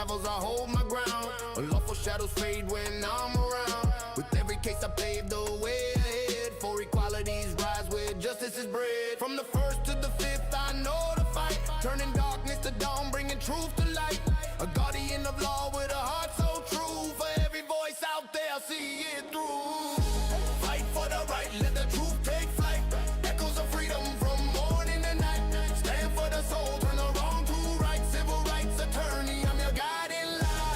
travels, I hold my ground. Unlawful shadows fade when I'm around. With every case I pave the way ahead. For equality's rise where justice is bred. From the first to the fifth, I know the fight. Turning darkness to dawn, bringing truth to light. A guardian of law with a heart so true. For every voice out there, see it through. Fight for the right, let the truth take flight. Echoes of freedom from morning to night. Stand for the soul, turn the wrong to right. Civil rights attorney, I'm your guiding light.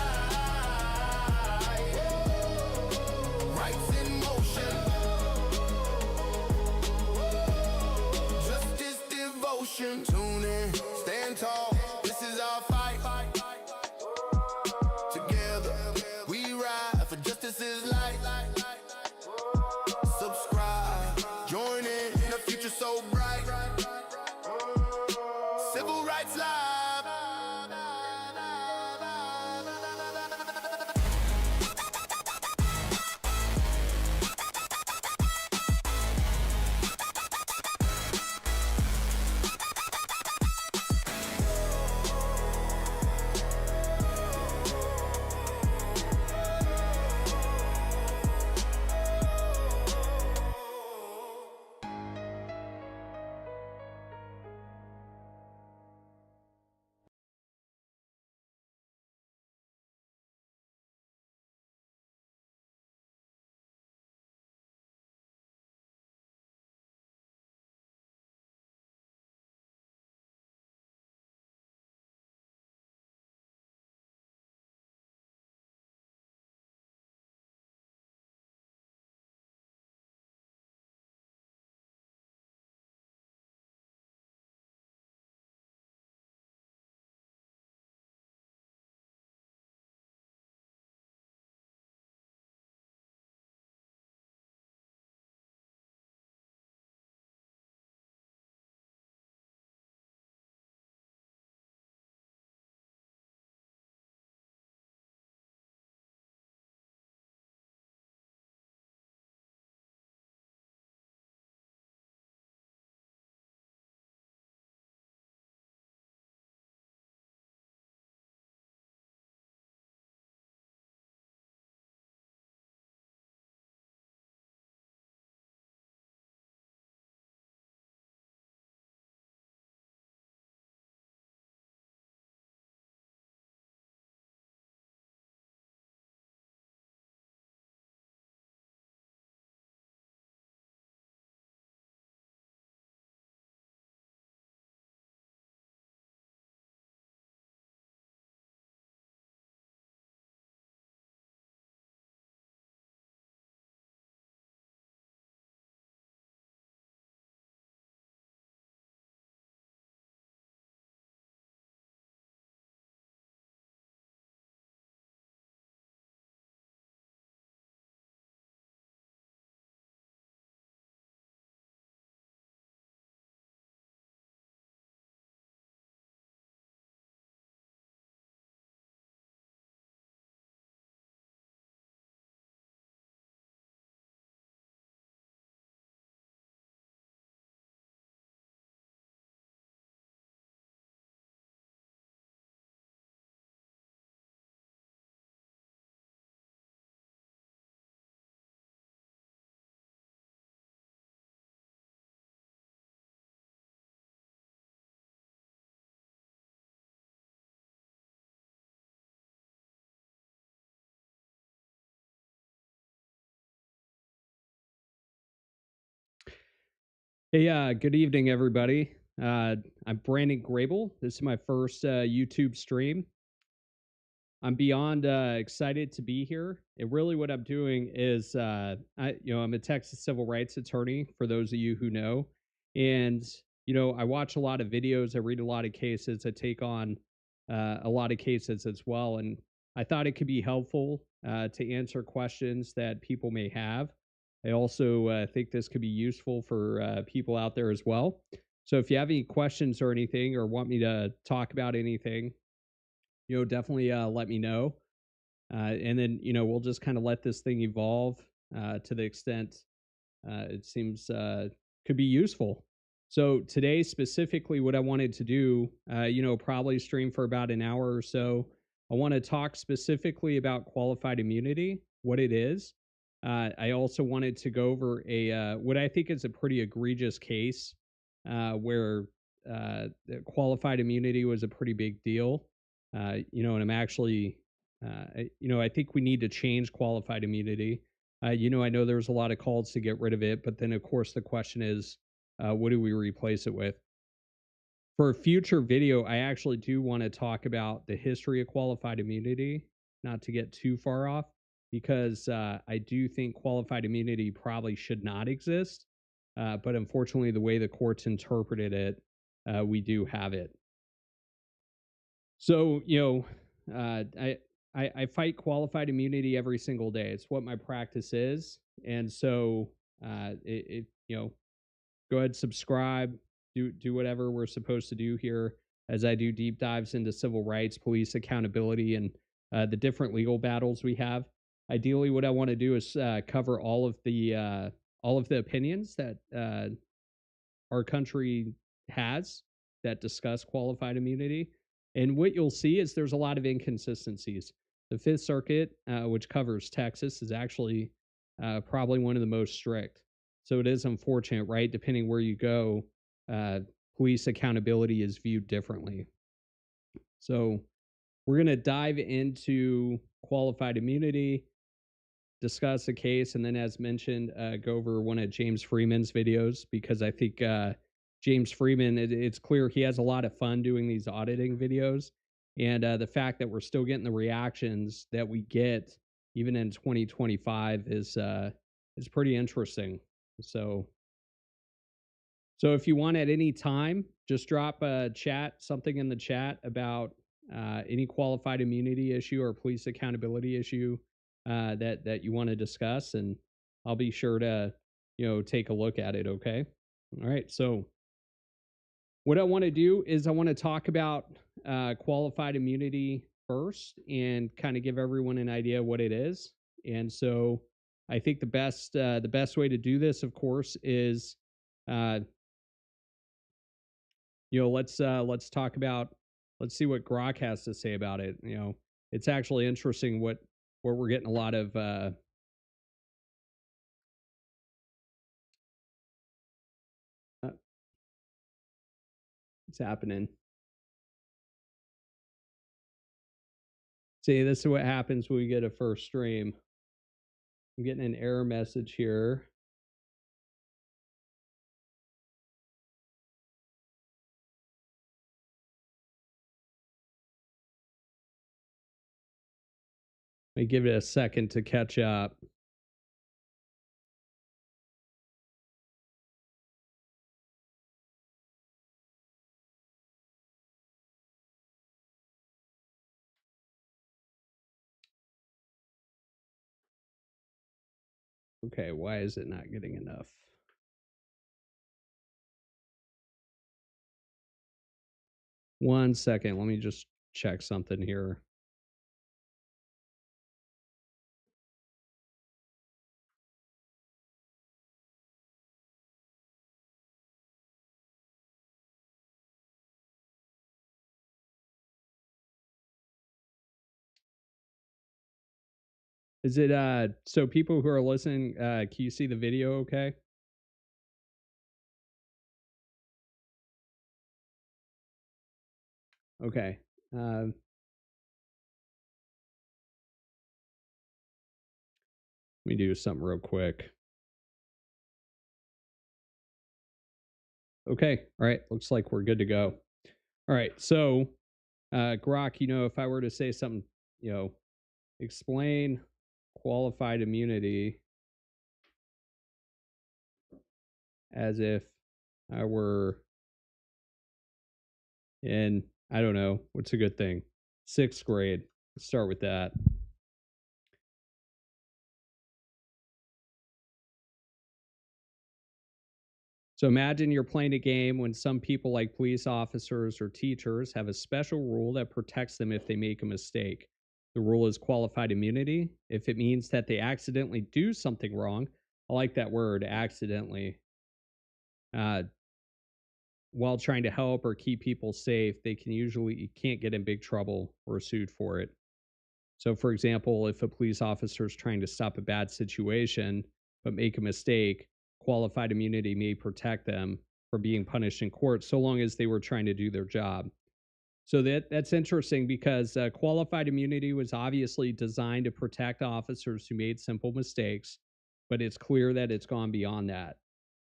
Rights in motion. Justice devotion. Tune in, stand tall. This is our fight. Together, we ride for justice's light. Subscribe, join in a future so bright. Civil Rights Live. Hey, good evening, everybody. I'm Brandon Grable. This is my first YouTube stream. I'm beyond excited to be here. And really what I'm doing is, I'm a Texas civil rights attorney, for those of you who know. And, I watch a lot of videos. I read a lot of cases. I take on a lot of cases as well. And I thought it could be helpful to answer questions that people may have. I also think this could be useful for people out there as well. So if you have any questions or anything, or want me to talk about anything, definitely let me know. And then, we'll just kind of let this thing evolve to the extent it seems could be useful. So today, specifically, what I wanted to do, probably stream for about an hour or so, I want to talk specifically about qualified immunity, what it is. I also wanted to go over a what I think is a pretty egregious case where the qualified immunity was a pretty big deal. And I'm actually, I think we need to change qualified immunity. I know there's a lot of calls to get rid of it, but then of course the question is, what do we replace it with? For a future video, I actually do want to talk about the history of qualified immunity, not to get too far off, because I do think qualified immunity probably should not exist. But unfortunately, the way the courts interpreted it, we do have it. So, I fight qualified immunity every single day. It's what my practice is. And so, go ahead, subscribe, do whatever we're supposed to do here as I do deep dives into civil rights, police accountability, and the different legal battles we have. Ideally, what I want to do is cover all of the opinions that our country has that discuss qualified immunity. And what you'll see is there's a lot of inconsistencies. The Fifth Circuit, which covers Texas, is actually probably one of the most strict. So it is unfortunate, right? Depending where you go, police accountability is viewed differently. So we're going to dive into qualified immunity, discuss a case, and then, as mentioned, go over one of James Freeman's videos, because I think James Freeman, it's clear he has a lot of fun doing these auditing videos. And the fact that we're still getting the reactions that we get even in 2025 is pretty interesting. So if you want at any time, just drop a chat, something in the chat about any qualified immunity issue or police accountability issue that you want to discuss, and I'll be sure to take a look at it. Okay. All right. So what I want to do is I want to talk about qualified immunity first and kind of give everyone an idea what it is. And so I think the best way to do this, of course, is let's talk about, let's see what Grok has to say about it. It's actually interesting what we're getting a lot of what's happening. See, this is what happens when we get a first stream. I'm getting an error message here. Let me give it a second to catch up. Okay, why is it not getting enough? One second, let me just check something here. Is it so people who are listening, can you see the video okay? Okay. Let me do something real quick. Okay. All right. Looks like we're good to go. All right. So, Grok, if I were to say something, explain qualified immunity as if I were in, I don't know, what's a good thing? 6th grade. Let's start with that. So imagine you're playing a game when some people, like police officers or teachers, have a special rule that protects them if they make a mistake. The rule is qualified immunity. If it means that they accidentally do something wrong, I like that word, accidentally, while trying to help or keep people safe, they can't get in big trouble or sued for it. So, for example, if a police officer is trying to stop a bad situation but make a mistake, qualified immunity may protect them from being punished in court so long as they were trying to do their job. So that's interesting because qualified immunity was obviously designed to protect officers who made simple mistakes, but it's clear that it's gone beyond that.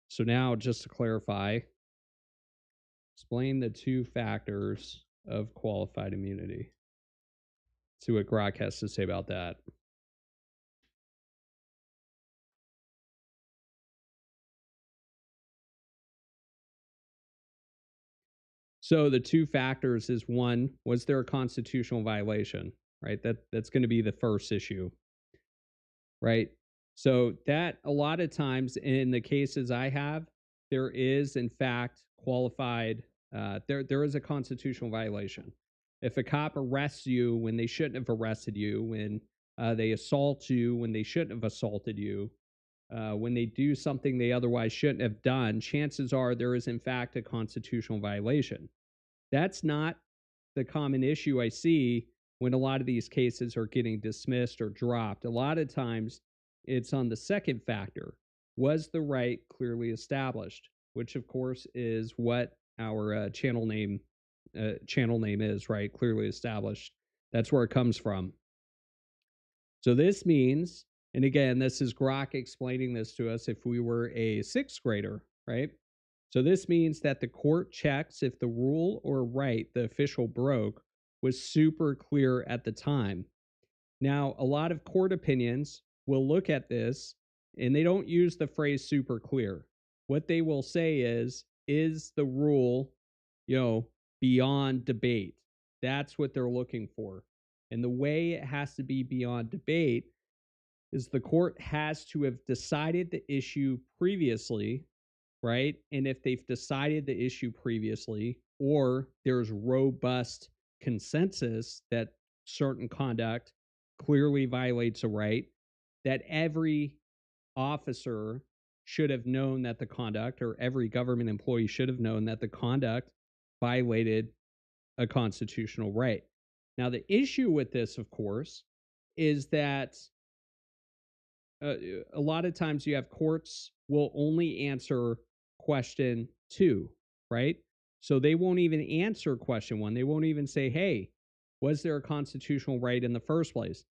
So now, just to clarify, explain the two factors of qualified immunity. See what Grok has to say about that. So the two factors is one, was there a constitutional violation? Right? That's going to be the first issue. Right? So that a lot of times in the cases I have, there is in fact qualified there is a constitutional violation. If a cop arrests you when they shouldn't have arrested you, when they assault you when they shouldn't have assaulted you, when they do something they otherwise shouldn't have done, chances are there is in fact a constitutional violation. That's not the common issue I see when a lot of these cases are getting dismissed or dropped. A lot of times it's on the second factor. Was the right clearly established? Which of course is what our channel name is, right? Clearly established. That's where it comes from. So this means, and again, this is Grok explaining this to us if we were a sixth grader, right? So this means that the court checks if the rule or right the official broke was super clear at the time. Now, a lot of court opinions will look at this and they don't use the phrase super clear. What they will say is the rule, beyond debate? That's what they're looking for. And the way it has to be beyond debate is the court has to have decided the issue previously, right? And if they've decided the issue previously, or there's robust consensus that certain conduct clearly violates a right, that every officer should have known that the conduct, or every government employee should have known that the conduct violated a constitutional right. Now, the issue with this, of course, is that a lot of times you have courts will only answer question 2, right? So they won't even answer question 1. They won't even say, hey, was there a constitutional right in the first place?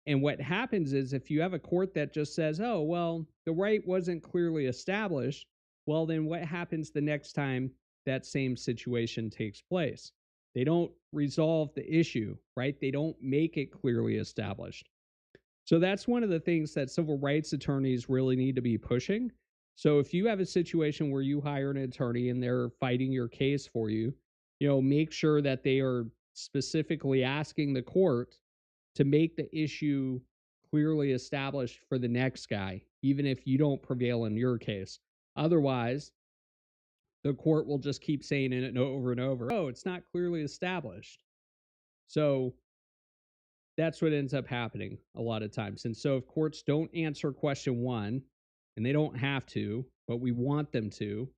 And what happens is if you have a court that just says, oh, well, the right wasn't clearly established, well, then what happens the next time that same situation takes place? They don't resolve the issue, right? They don't make it clearly established. So that's one of the things that civil rights attorneys really need to be pushing. So if you have a situation where you hire an attorney and they're fighting your case for you, make sure that they are specifically asking the court to make the issue clearly established for the next guy, even if you don't prevail in your case. Otherwise, the court will just keep saying it over and over. Oh, it's not clearly established. So that's what ends up happening a lot of times. And so if courts don't answer question 1, and they don't have to, but we want them to,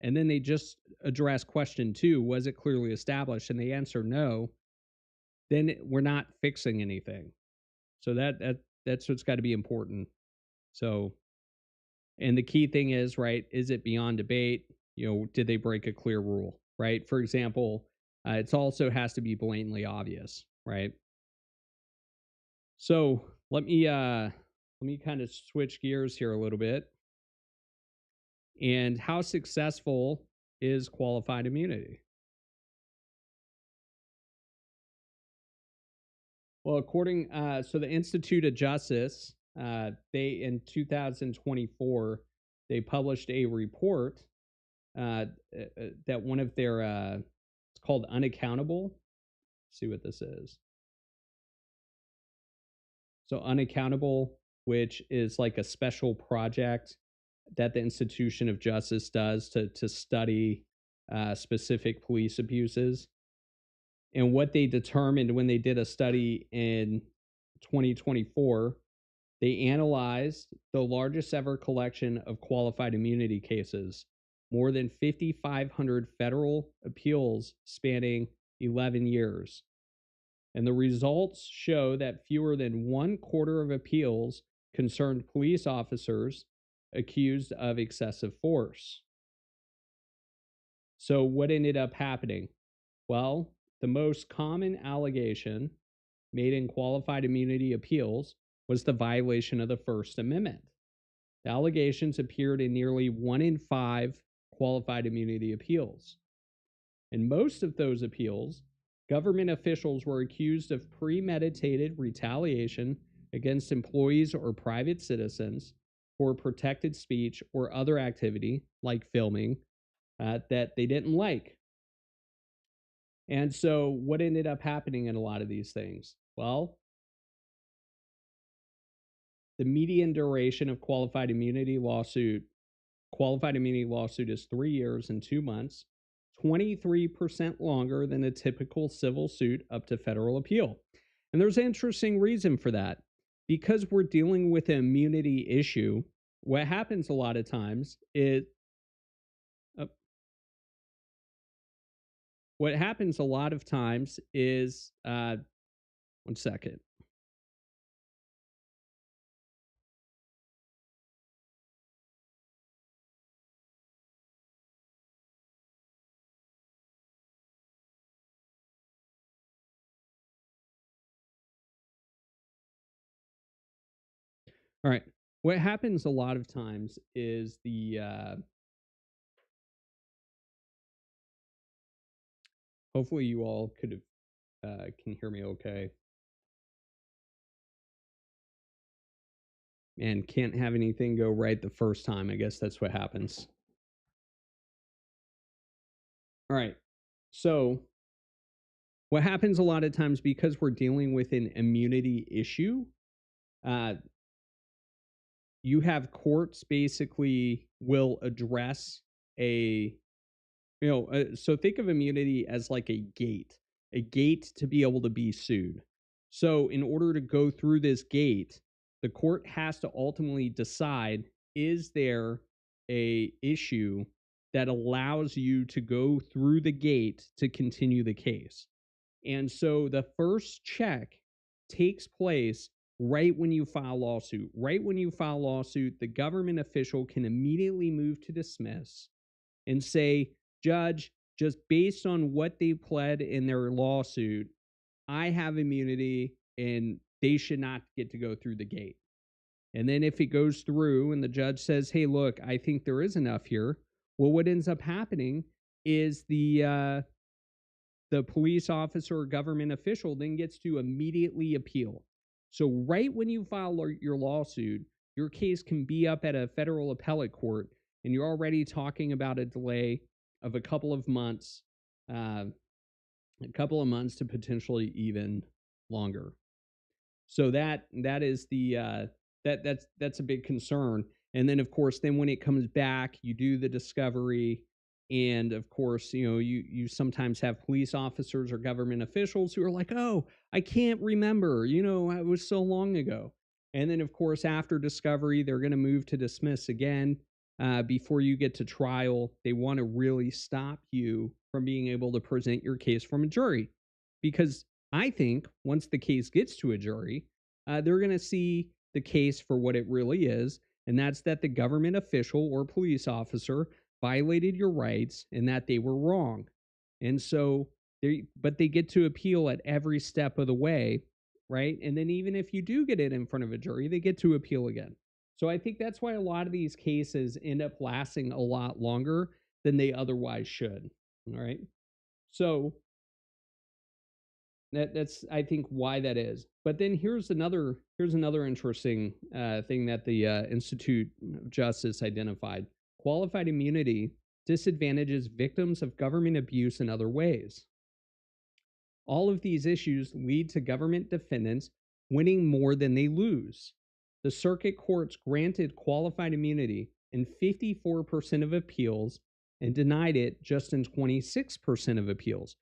and then they just address question 2, was it clearly established, and they answer no, then we're not fixing anything. So that's what's got to be important. So, and the key thing is, right, is it beyond debate? Did they break a clear rule, right? For example, it also has to be blatantly obvious, right? So let me kind of switch gears here a little bit. And how successful is qualified immunity? Well, according so the Institute of Justice, they in 2024 they published a report that one of their it's called Unaccountable. Let's see what this is. So Unaccountable, which is like a special project that the Institution of Justice does to study specific police abuses. And what they determined when they did a study in 2024, they analyzed the largest ever collection of qualified immunity cases, more than 5,500 federal appeals spanning 11 years. And the results show that fewer than 1/4 of appeals concerned police officers accused of excessive force. So, what ended up happening? Well, the most common allegation made in qualified immunity appeals was the violation of the First Amendment. The allegations appeared in nearly 1 in 5 qualified immunity appeals. In most of those appeals, government officials were accused of premeditated retaliation against employees or private citizens for protected speech or other activity, like filming, that they didn't like. And so, what ended up happening in a lot of these things? Well, the median duration of qualified immunity lawsuit is 3 years and 2 months, 23% longer than a typical civil suit up to federal appeal. And there's an interesting reason for that. Because we're dealing with an immunity issue, what happens a lot of times is one second. All right. What happens a lot of times is hopefully you all can hear me okay. And can't have anything go right the first time. I guess that's what happens. All right. So, what happens a lot of times, because we're dealing with an immunity issue, you have courts basically will address so think of immunity as like a gate to be able to be sued. So, in order to go through this gate, the court has to ultimately decide, is there a issue that allows you to go through the gate to continue the case? And so the first check takes place right when you file lawsuit. Right when you file lawsuit, the government official can immediately move to dismiss and say, Judge, just based on what they pled in their lawsuit, I have immunity and they should not get to go through the gate. And then if it goes through and the judge says, hey, look, I think there is enough here, well, what ends up happening is the police officer or government official then gets to immediately appeal. So right when you file your lawsuit, your case can be up at a federal appellate court, and you're already talking about a delay of a couple of months to potentially even longer. So that's a big concern. And then of course, then when it comes back, you do the discovery. And of course, you sometimes have police officers or government officials who are like, oh, I can't remember, it was so long ago. And then of course, after discovery, they're going to move to dismiss again. Before you get to trial, they want to really stop you from being able to present your case from a jury. Because I think once the case gets to a jury, they're going to see the case for what it really is. And that's that the government official or police officer violated your rights and that they were wrong. And so but they get to appeal at every step of the way, right? And then even if you do get it in front of a jury, they get to appeal again. So I think that's why a lot of these cases end up lasting a lot longer than they otherwise should. All right. So that's I think why that is. But then here's another interesting thing that the Institute of Justice identified. Qualified immunity disadvantages victims of government abuse in other ways. All of these issues lead to government defendants winning more than they lose. The circuit courts granted qualified immunity in 54% of appeals and denied it just in 26% of appeals.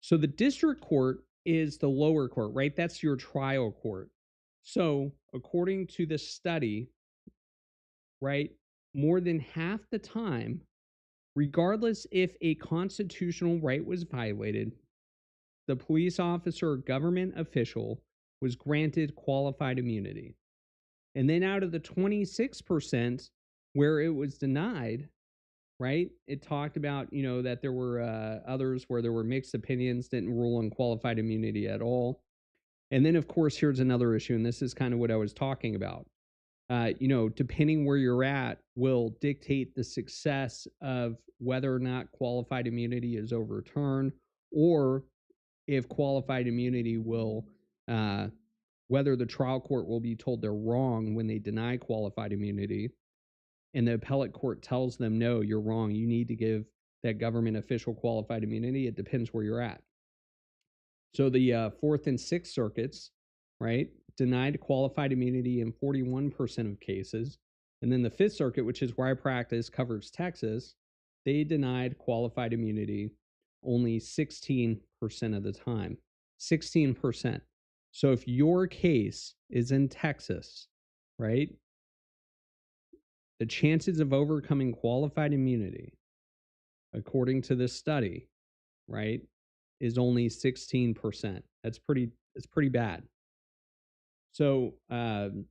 So the district court is the lower court, right? That's your trial court. So according to the study, right, more than half the time, regardless if a constitutional right was violated, the police officer or government official was granted qualified immunity. And then out of the 26% where it was denied, right, it talked about, that there were others where there were mixed opinions, didn't rule on qualified immunity at all. And then, of course, here's another issue, and this is kind of what I was talking about. Depending where you're at will dictate the success of whether or not qualified immunity is overturned, or if qualified immunity will, whether the trial court will be told they're wrong when they deny qualified immunity, and the appellate court tells them, no, you're wrong, you need to give that government official qualified immunity. It depends where you're at. So the Fourth and Sixth Circuits, right, denied qualified immunity in 41% of cases. And then the Fifth Circuit, which is where I practice, covers Texas, they denied qualified immunity only 16% of the time. 16%. So if your case is in Texas, right, the chances of overcoming qualified immunity, according to this study, right, is only 16%. That's pretty bad. So, and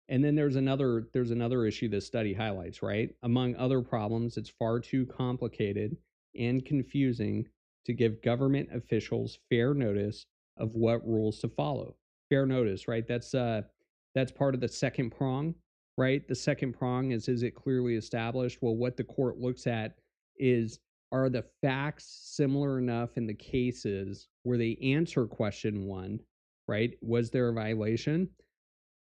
then there's another issue this study highlights, right? Among other problems, it's far too complicated and confusing to give government officials fair notice of what rules to follow. Fair notice, right? That's part of the second prong, right? The second prong is it clearly established? Well, what the court looks at is, are the facts similar enough in the cases where they answer question 1, right? Was there a violation?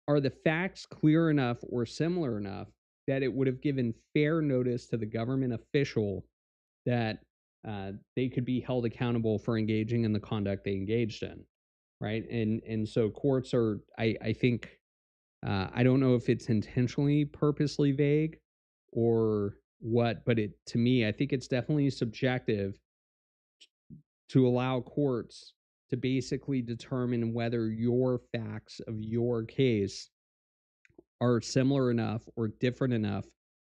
Are the facts clear enough or similar enough that it would have given fair notice to the government official that they could be held accountable for engaging in the conduct they engaged in, right? And so courts are, I think, I don't know if it's intentionally purposely vague or what, but to me, I think it's definitely subjective to allow courts to basically determine whether your facts of your case are similar enough or different enough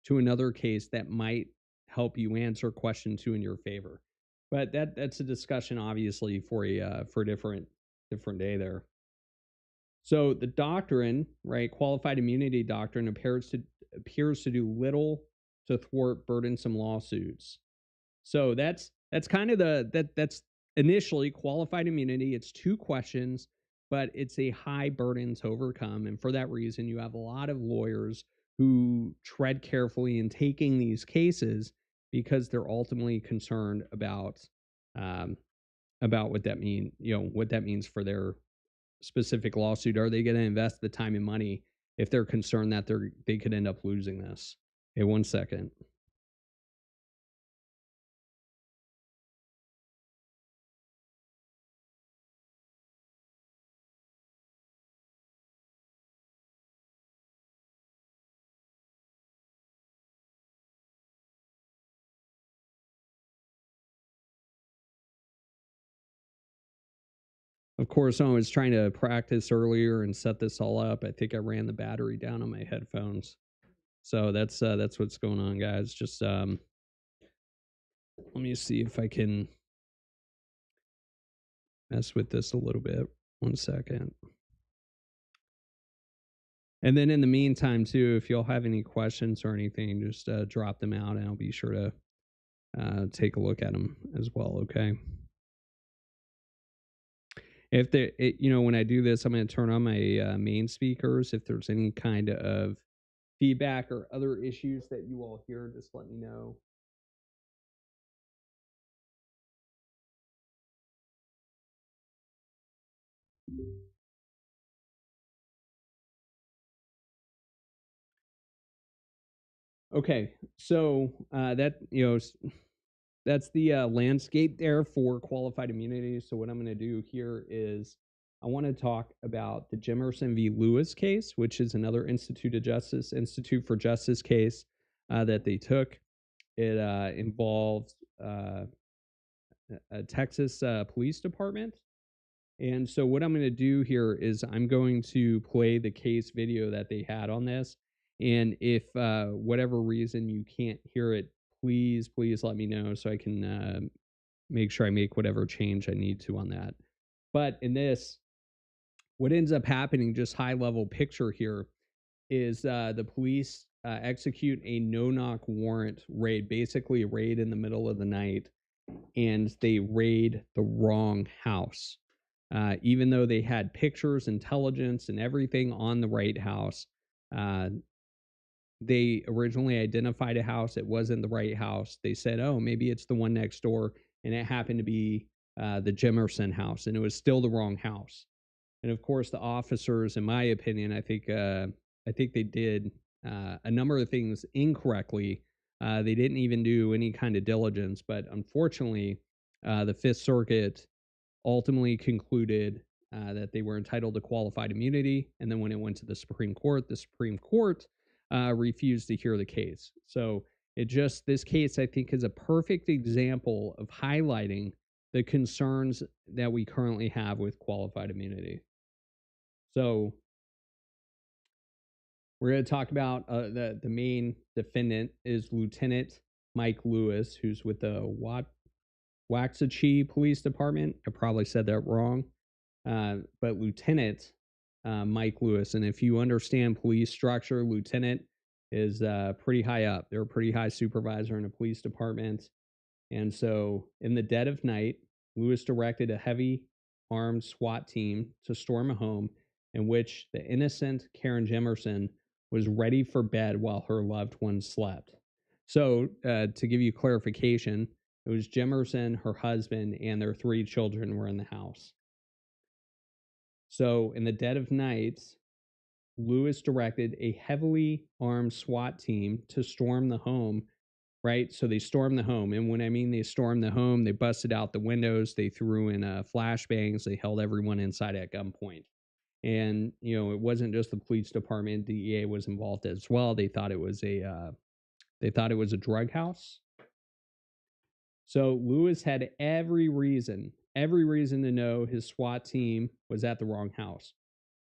to another case that might help you answer question 2 in your favor. But that's a discussion, obviously, for a different day there. So the doctrine, right, qualified immunity doctrine, appears to do little to thwart burdensome lawsuits. So that's kind of that's initially qualified immunity. It's 2 questions, but it's a high burden to overcome. And for that reason, you have a lot of lawyers who tread carefully in taking these cases because they're ultimately concerned about what that means for their specific lawsuit. Are they going to invest the time and money if they're concerned that they could end up losing this? Okay, 1 second. Of course, I was trying to practice earlier and set this all up. I think I ran the battery down on my headphones. So that's what's going on, guys. Just let me see if I can mess with this a little bit. 1 second. And then in the meantime, too, if y'all have any questions or anything, just drop them out, and I'll be sure to take a look at them as well. Okay. If when I do this, I'm going to turn on my main speakers. If there's any kind of feedback or other issues that you all hear, just let me know. Okay, so that's the landscape there for qualified immunity. So what I'm going to do here is I want to talk about the Jimerson v. Lewis case, which is another Institute for Justice case that they took. It involved a Texas police department. And so what I'm going to do here is I'm going to play the case video that they had on this. And if whatever reason you can't hear it, please let me know so I can make sure I make whatever change I need to on that. But in this, what ends up happening, just high level picture here, is the police execute a no-knock warrant raid, basically a raid in the middle of the night, and they raid the wrong house. Even though they had pictures, intelligence, and everything on the right house, they originally identified a house. It wasn't the right house. They said, oh, maybe it's the one next door, and it happened to be the Jimerson house, and it was still the wrong house. And of course, the officers, in my opinion, I think they did a number of things incorrectly. They didn't even do any kind of diligence, but unfortunately, the Fifth Circuit ultimately concluded that they were entitled to qualified immunity. And then when it went to the Supreme Court refused to hear the case. So this case, I think, is a perfect example of highlighting the concerns that we currently have with qualified immunity. So we're going to talk about the main defendant is Lieutenant Mike Lewis, who's with the Waxahachie Police Department. I probably said that wrong. But Lieutenant Mike Lewis. And if you understand police structure, lieutenant is pretty high up. They're a pretty high supervisor in a police department. And so in the dead of night, Lewis directed a heavy armed SWAT team to storm a home in which the innocent Karen Jimerson was ready for bed while her loved one slept. So to give you clarification, it was Jimerson, her husband, and their 3 children were in the house. So in the dead of night, Lewis directed a heavily armed SWAT team to storm the home, right? So they stormed the home. And when I mean they stormed the home, they busted out the windows, they threw in flashbangs, they held everyone inside at gunpoint. And, it wasn't just the police department, DEA was involved as well. They thought it was a drug house. So Lewis had every reason to know his SWAT team was at the wrong house.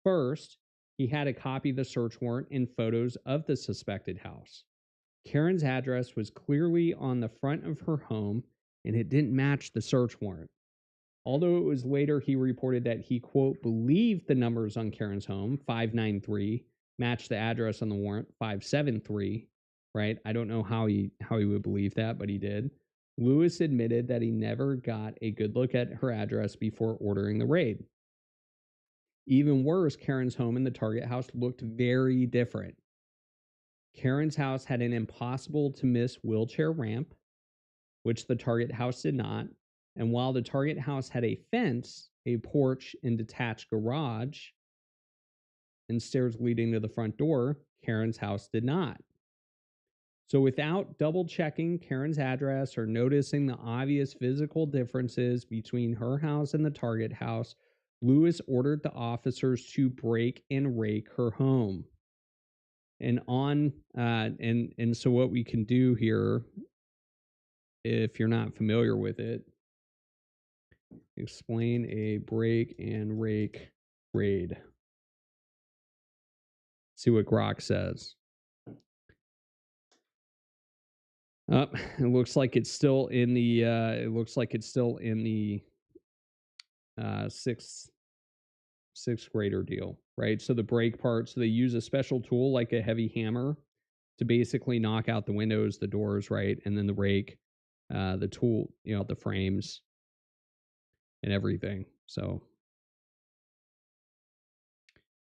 First, he had a copy of the search warrant and photos of the suspected house. Karen's address was clearly on the front of her home, and it didn't match the search warrant. Although it was later he reported that he, quote, believed the numbers on Karen's home, 593, matched the address on the warrant, 573, right? I don't know how he would believe that, but he did. Lewis admitted that he never got a good look at her address before ordering the raid. Even worse, Karen's home and the target house looked very different. Karen's house had an impossible to miss wheelchair ramp, which the target house did not. And while the target house had a fence, a porch, and detached garage and stairs leading to the front door, Karen's house did not. So without double checking Karen's address or noticing the obvious physical differences between her house and the target house, Lewis ordered the officers to break and rake her home. And so what we can do here, if you're not familiar with it, explain a break and rake raid. See what Grok says. It looks like it's still in the sixth grader deal, right? So the break part, so they use a special tool like a heavy hammer to basically knock out the windows, the doors, right? And then the rake, the tool, the frames and everything. So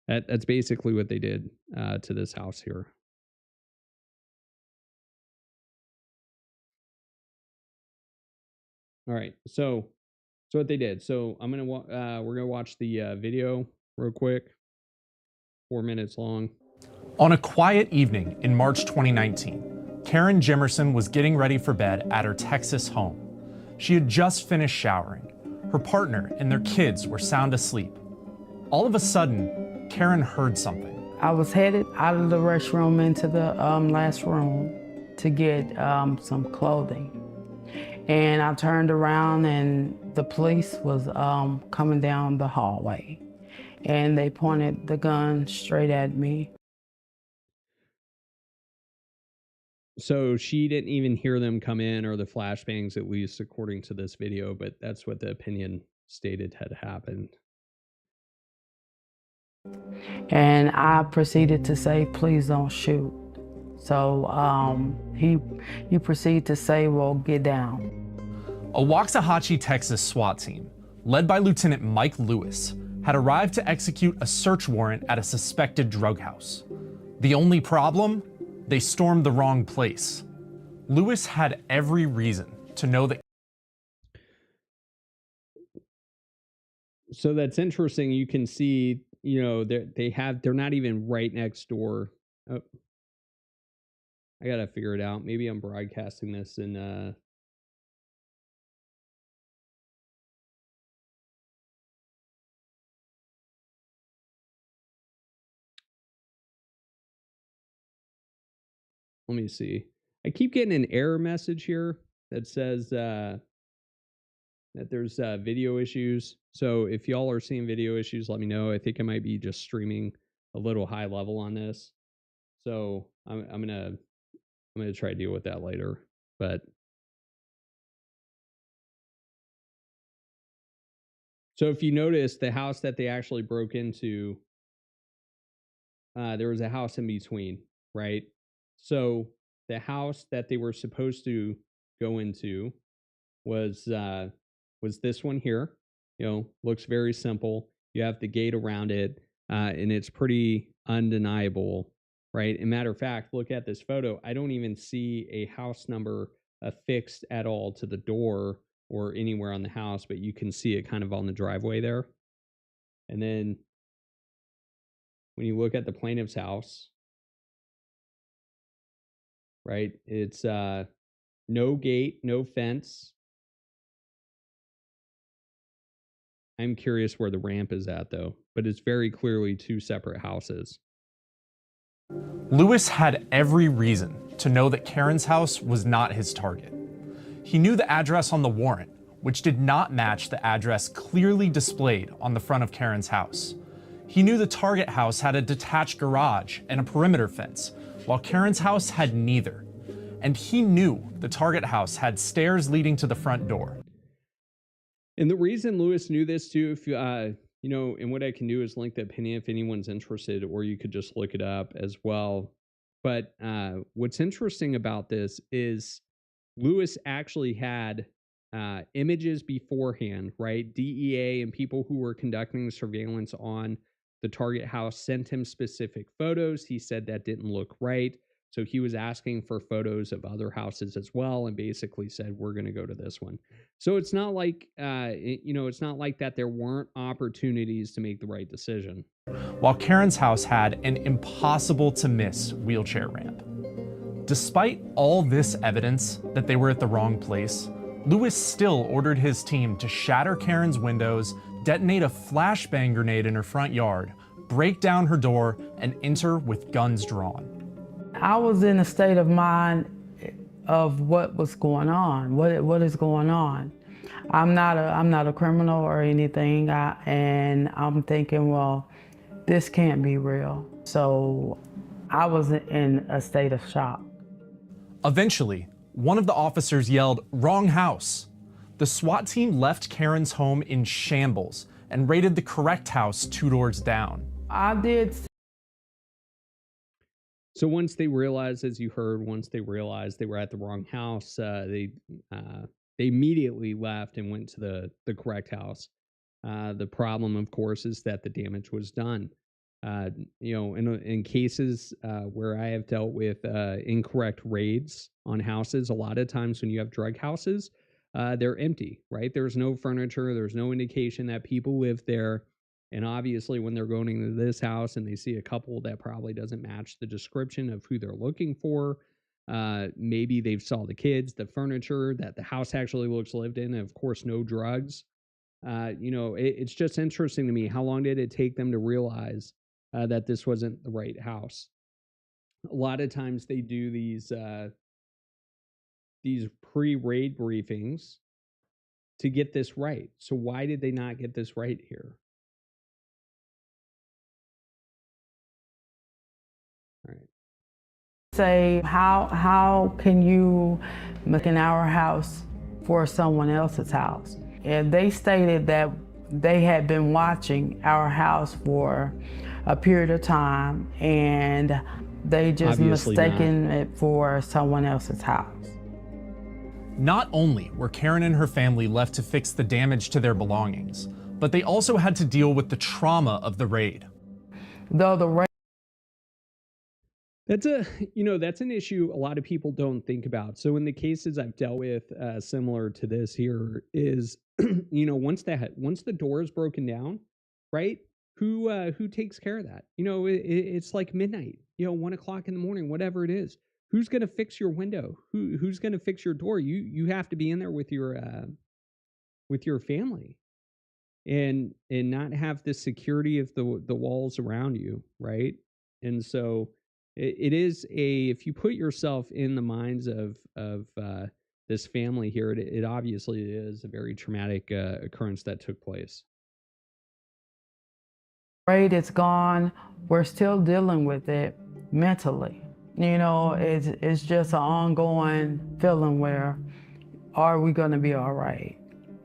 that's basically what they did to this house here. All right, so what they did. So we're gonna watch the video real quick, 4 minutes long. On a quiet evening in March 2019, Karen Jimerson was getting ready for bed at her Texas home. She had just finished showering. Her partner and their kids were sound asleep. All of a sudden, Karen heard something. I was headed out of the restroom into the last room to get some clothing. And I turned around and the police was coming down the hallway. And they pointed the gun straight at me. So she didn't even hear them come in, or the flashbangs, at least according to this video, but that's what the opinion stated had happened. And I proceeded to say, please don't shoot. So he proceeded to say, well, get down. A Waxahachie, Texas SWAT team, led by Lieutenant Mike Lewis, had arrived to execute a search warrant at a suspected drug house. The only problem? They stormed the wrong place. Lewis had every reason to know that. So that's interesting. You can see, you know, they're not even right next door. Oh, I gotta figure it out. Maybe I'm broadcasting this in let me see. I keep getting an error message here that says that there's video issues. So if y'all are seeing video issues, let me know. I think I might be just streaming a little high level on this. So I'm gonna try to deal with that later. But so if you notice, the house that they actually broke into, there was a house in between, right? So the house that they were supposed to go into was this one here. You know, looks very simple. You have the gate around it, and it's pretty undeniable, right? And matter of fact, look at this photo. I don't even see a house number affixed at all to the door or anywhere on the house, but you can see it kind of on the driveway there. And then when you look at the plaintiff's house, right, it's no gate, no fence. I'm curious where the ramp is at, though, but it's very clearly two separate houses. Lewis had every reason to know that Karen's house was not his target. He knew the address on the warrant, which did not match the address clearly displayed on the front of Karen's house. He knew the target house had a detached garage and a perimeter fence, while Karen's house had neither. And he knew the target house had stairs leading to the front door. And the reason Lewis knew this too, if you know, and what I can do is link the opinion if anyone's interested, or you could just look it up as well. But what's interesting about this is Lewis actually had images beforehand, right? DEA and people who were conducting surveillance on the target house sent him specific photos. He said that didn't look right. So he was asking for photos of other houses as well, and basically said, we're going to go to this one. So it's not like, you know, it's not like that there weren't opportunities to make the right decision. While Karen's house had an impossible to miss wheelchair ramp. Despite all this evidence that they were at the wrong place, Lewis still ordered his team to shatter Karen's windows, detonate a flashbang grenade in her front yard, break down her door, and enter with guns drawn. I was in a state of mind of what was going on, what is going on. I'm not a criminal or anything, and I'm thinking, well, this can't be real. So I was in a state of shock. Eventually, one of the officers yelled, "Wrong house." The SWAT team left Karen's home in shambles and raided the correct house 2 doors down. I did. So once they realized, as you heard, once they realized they were at the wrong house, they immediately left and went to the correct house. The problem, of course, is that the damage was done. You know, in cases where I have dealt with incorrect raids on houses, a lot of times when you have drug houses, they're empty, right? There's no furniture. There's no indication that people live there. And obviously, when they're going into this house and they see a couple that probably doesn't match the description of who they're looking for, maybe they've saw the kids, the furniture, that the house actually looks lived in, and of course, no drugs. You know, it's just interesting to me. How long did it take them to realize that this wasn't the right house? A lot of times they do these pre-raid briefings to get this right. So why did they not get this right here? All right. Say, how can you make in our house for someone else's house? And they stated that they had been watching our house for a period of time and they just Obviously mistaken it for someone else's house. Not only were Karen and her family left to fix the damage to their belongings, but they also had to deal with the trauma of the raid. Though the raid That's that's an issue a lot of people don't think about. So in the cases I've dealt with, similar to this here, is once the door is broken down, right? Who takes care of that? It's like midnight, 1 o'clock in the morning, whatever it is. Who's gonna fix your window? Who's gonna fix your door? You have to be in there with your family, and not have the security of the walls around you, right? And so it is if you put yourself in the minds of this family here, it obviously is a very traumatic occurrence that took place. raid is gone, we're still dealing with it mentally. It's just an ongoing feeling where, are we gonna be all right?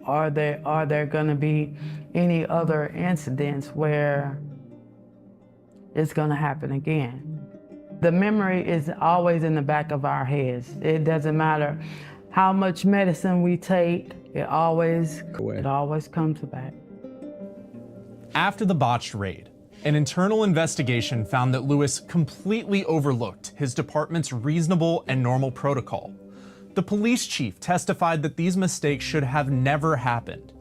Are there gonna be any other incidents where it's gonna happen again? The memory is always in the back of our heads. It doesn't matter how much medicine we take, it always comes back. After the botched raid, an internal investigation found that Lewis completely overlooked his department's reasonable and normal protocol. The police chief testified that these mistakes should have never happened.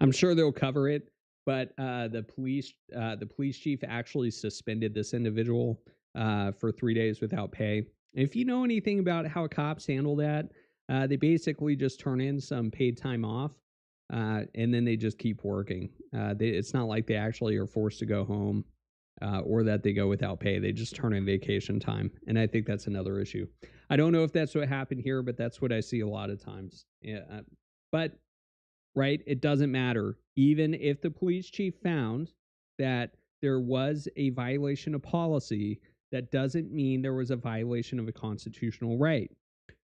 I'm sure they'll cover it, but the police chief actually suspended this individual for 3 days without pay. If you know anything about how cops handle that, they basically just turn in some paid time off, and then they just keep working. It's not like they actually are forced to go home or that they go without pay. They just turn in vacation time, and I think that's another issue. I don't know if that's what happened here, but that's what I see a lot of times. Yeah, but right, it doesn't matter. Even if the police chief found that there was a violation of policy, that doesn't mean there was a violation of a constitutional right.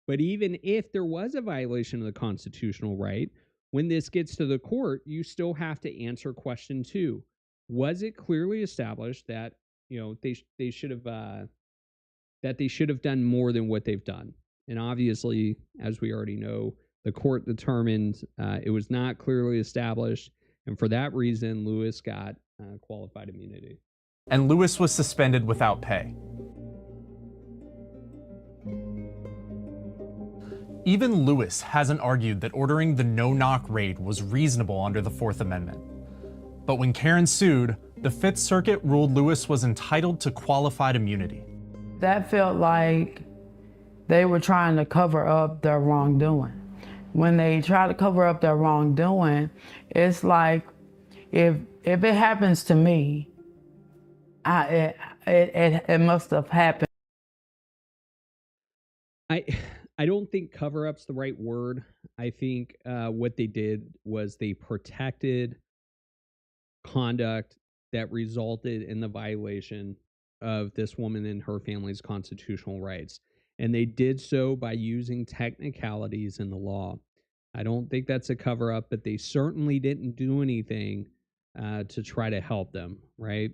But even if there was a violation of the constitutional right, when this gets to the court, you still have to answer question 2. Was it clearly established that they should have done more than what they've done? And obviously, as we already know, the court determined it was not clearly established, and for that reason, Lewis got qualified immunity. And Lewis was suspended without pay. Even Lewis hasn't argued that ordering the no-knock raid was reasonable under the Fourth Amendment. But when Karen sued, the Fifth Circuit ruled Lewis was entitled to qualified immunity. That felt like they were trying to cover up their wrongdoing. When they try to cover up their wrongdoing, it's like, if it happens to me, it must have happened. I don't think cover-up's the right word. I think what they did was they protected conduct that resulted in the violation of this woman and her family's constitutional rights. And they did so by using technicalities in the law. I don't think that's a cover-up, but they certainly didn't do anything to try to help them, right?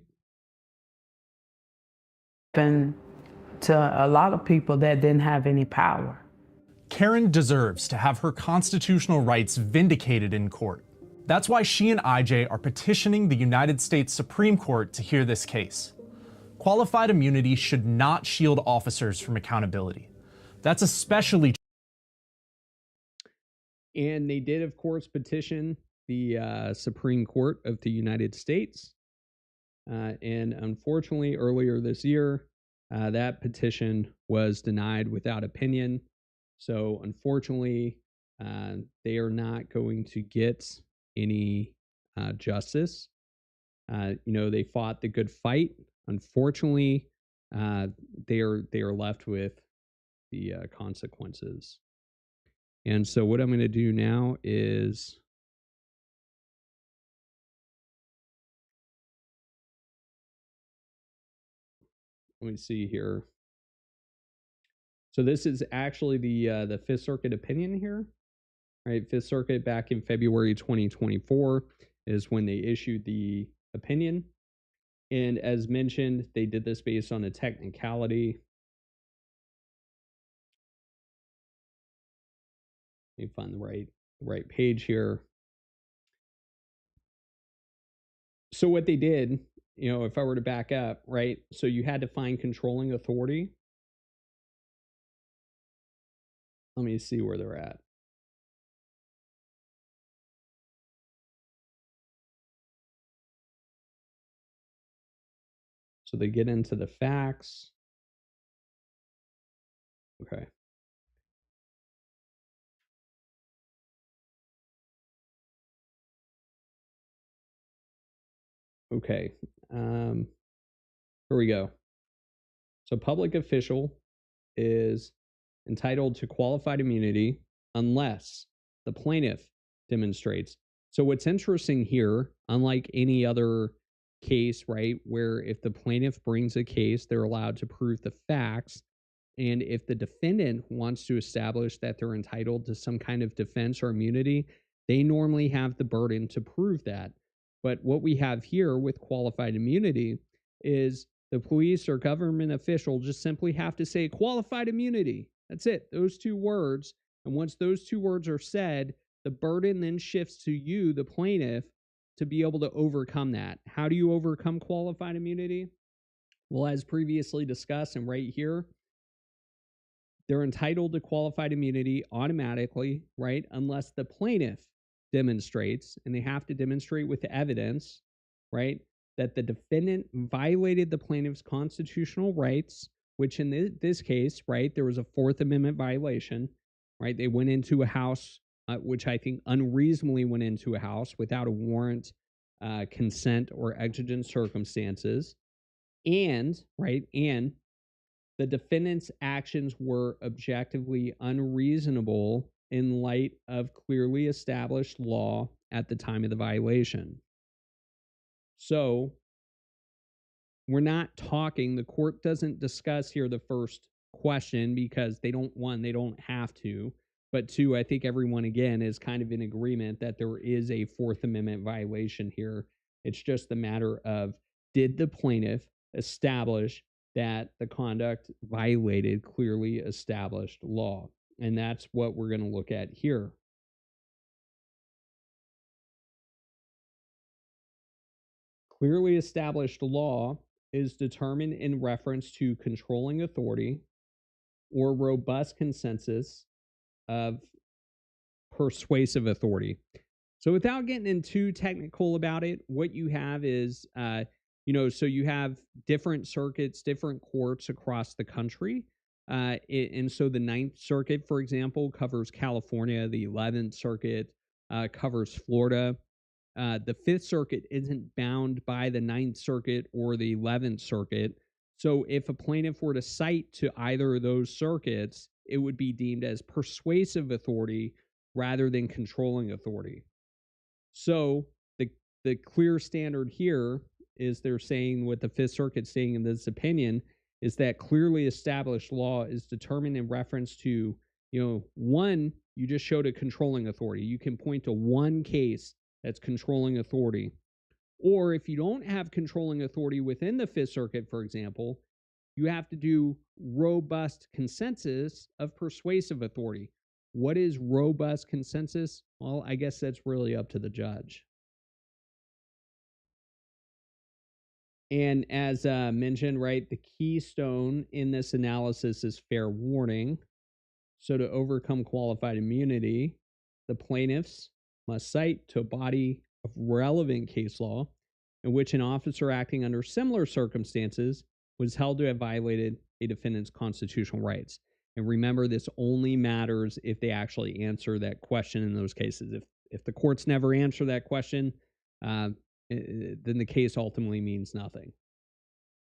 And to a lot of people that didn't have any power. Karen deserves to have her constitutional rights vindicated in court. That's why she and IJ are petitioning the United States Supreme Court to hear this case. Qualified immunity should not shield officers from accountability. That's especially true. And they did, of course, petition the Supreme Court of the United States. And unfortunately, earlier this year, that petition was denied without opinion. So unfortunately, they are not going to get any justice. They fought the good fight. Unfortunately, they are left with the consequences. And so what I'm going to do now is Let me see here. So this is actually the Fifth Circuit opinion here, right? Fifth Circuit back in February 2024 is when they issued the opinion. And as mentioned, they did this based on a technicality. Let me find the right page here. So what they did, if I were to back up, right? So you had to find controlling authority. Let me see where they're at. So they get into the facts. Okay. Okay. Here we go. So public official is entitled to qualified immunity unless the plaintiff demonstrates. So what's interesting here, unlike any other case, right, where if the plaintiff brings a case, they're allowed to prove the facts. And if the defendant wants to establish that they're entitled to some kind of defense or immunity, they normally have the burden to prove that. But what we have here with qualified immunity is the police or government official just simply have to say qualified immunity. That's it, those two words. And once those two words are said, the burden then shifts to you, the plaintiff, to be able to overcome that. How do you overcome qualified immunity? Well, as previously discussed and right here, they're entitled to qualified immunity automatically, right? Unless the plaintiff demonstrates, and they have to demonstrate with evidence, right, that the defendant violated the plaintiff's constitutional rights, which in this case, right, there was a Fourth Amendment violation, right? They went into a house, which I think unreasonably went into a house without a warrant, consent, or exigent circumstances. And, right, and the defendant's actions were objectively unreasonable in light of clearly established law at the time of the violation. So we're not talking, the court doesn't discuss here the first question because they don't have to. But two, I think everyone, again, is kind of in agreement that there is a Fourth Amendment violation here. It's just a matter of, did the plaintiff establish that the conduct violated clearly established law? And that's what we're going to look at here. Clearly established law is determined in reference to controlling authority or robust consensus of persuasive authority. So without getting into too technical about it, what you have is, so you have different circuits, different courts across the country. And so the Ninth Circuit, for example, covers California. The 11th Circuit covers Florida. The Fifth Circuit isn't bound by the Ninth Circuit or the 11th Circuit. So if a plaintiff were to cite to either of those circuits, it would be deemed as persuasive authority rather than controlling authority. So the clear standard here is, they're saying, what the Fifth Circuit saying in this opinion is that clearly established law is determined in reference to, one, you just showed a controlling authority. You can point to one case that's controlling authority. Or if you don't have controlling authority within the Fifth Circuit, for example, you have to do robust consensus of persuasive authority. What is robust consensus? Well, I guess that's really up to the judge. And as mentioned, right, the keystone in this analysis is fair warning. So to overcome qualified immunity, the plaintiffs must cite to a body of relevant case law in which an officer acting under similar circumstances was held to have violated a defendant's constitutional rights. And remember, this only matters if they actually answer that question in those cases. If the courts never answer that question, then the case ultimately means nothing.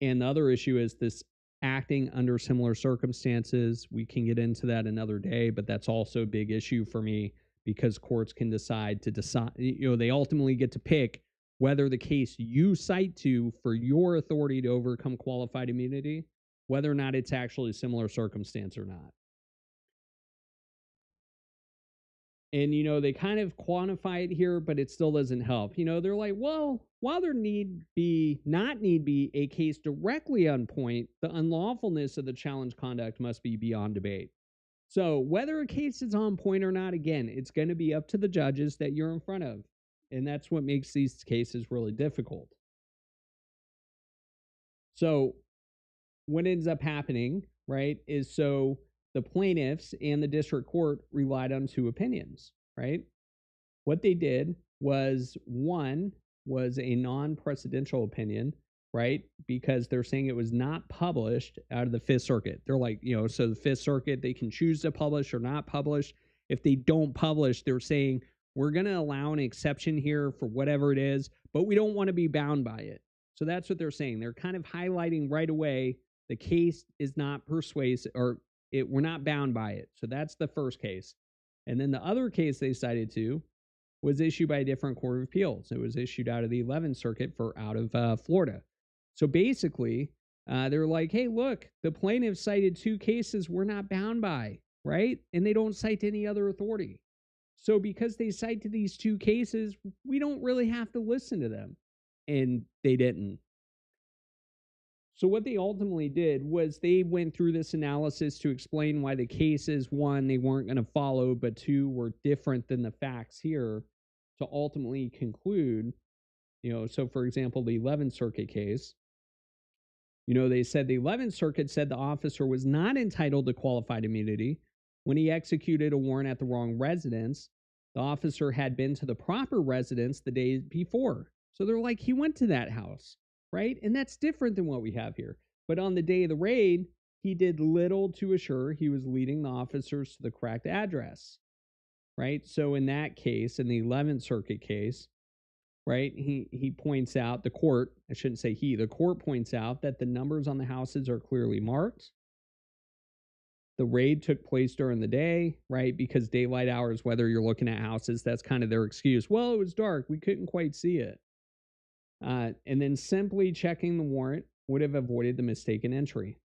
And the other issue is this acting under similar circumstances. We can get into that another day, but that's also a big issue for me, because courts can decide, they ultimately get to pick whether the case you cite to for your authority to overcome qualified immunity whether or not it's actually a similar circumstance or not. And, they kind of quantify it here, but it still doesn't help. They're like, well, while there need be a case directly on point, the unlawfulness of the challenge conduct must be beyond debate. So whether a case is on point or not, again, it's going to be up to the judges that you're in front of. And that's what makes these cases really difficult. So what ends up happening, right, is so the plaintiffs and the district court relied on two opinions, right? What they did was, one was a non-precedential opinion, right? Because they're saying it was not published out of the Fifth Circuit. They're like, so the Fifth Circuit, they can choose to publish or not publish. If they don't publish, they're saying, we're going to allow an exception here for whatever it is, but we don't want to be bound by it. So that's what they're saying. They're kind of highlighting right away the case is not persuasive, or we're not bound by it. So that's the first case. And then the other case they cited to was issued by a different court of appeals. It was issued out of the 11th Circuit out of Florida. So basically, they're like, hey, look, the plaintiff cited two cases we're not bound by, right? And they don't cite any other authority. So because they cite to these two cases, we don't really have to listen to them. And they didn't. So what they ultimately did was they went through this analysis to explain why the cases, one, they weren't going to follow, but two, were different than the facts here, to ultimately conclude, so for example, the 11th Circuit case, they said the 11th Circuit said the officer was not entitled to qualified immunity when he executed a warrant at the wrong residence. The officer had been to the proper residence the day before. So they're like, he went to that house. Right? And that's different than what we have here. But on the day of the raid, he did little to assure he was leading the officers to the correct address. Right? So in that case, in the 11th Circuit case, right, he points out, the court points out that the numbers on the houses are clearly marked. The raid took place during the day, right? Because daylight hours, whether you're looking at houses, that's kind of their excuse. Well, it was dark. We couldn't quite see it. And then simply checking the warrant would have avoided the mistaken entry.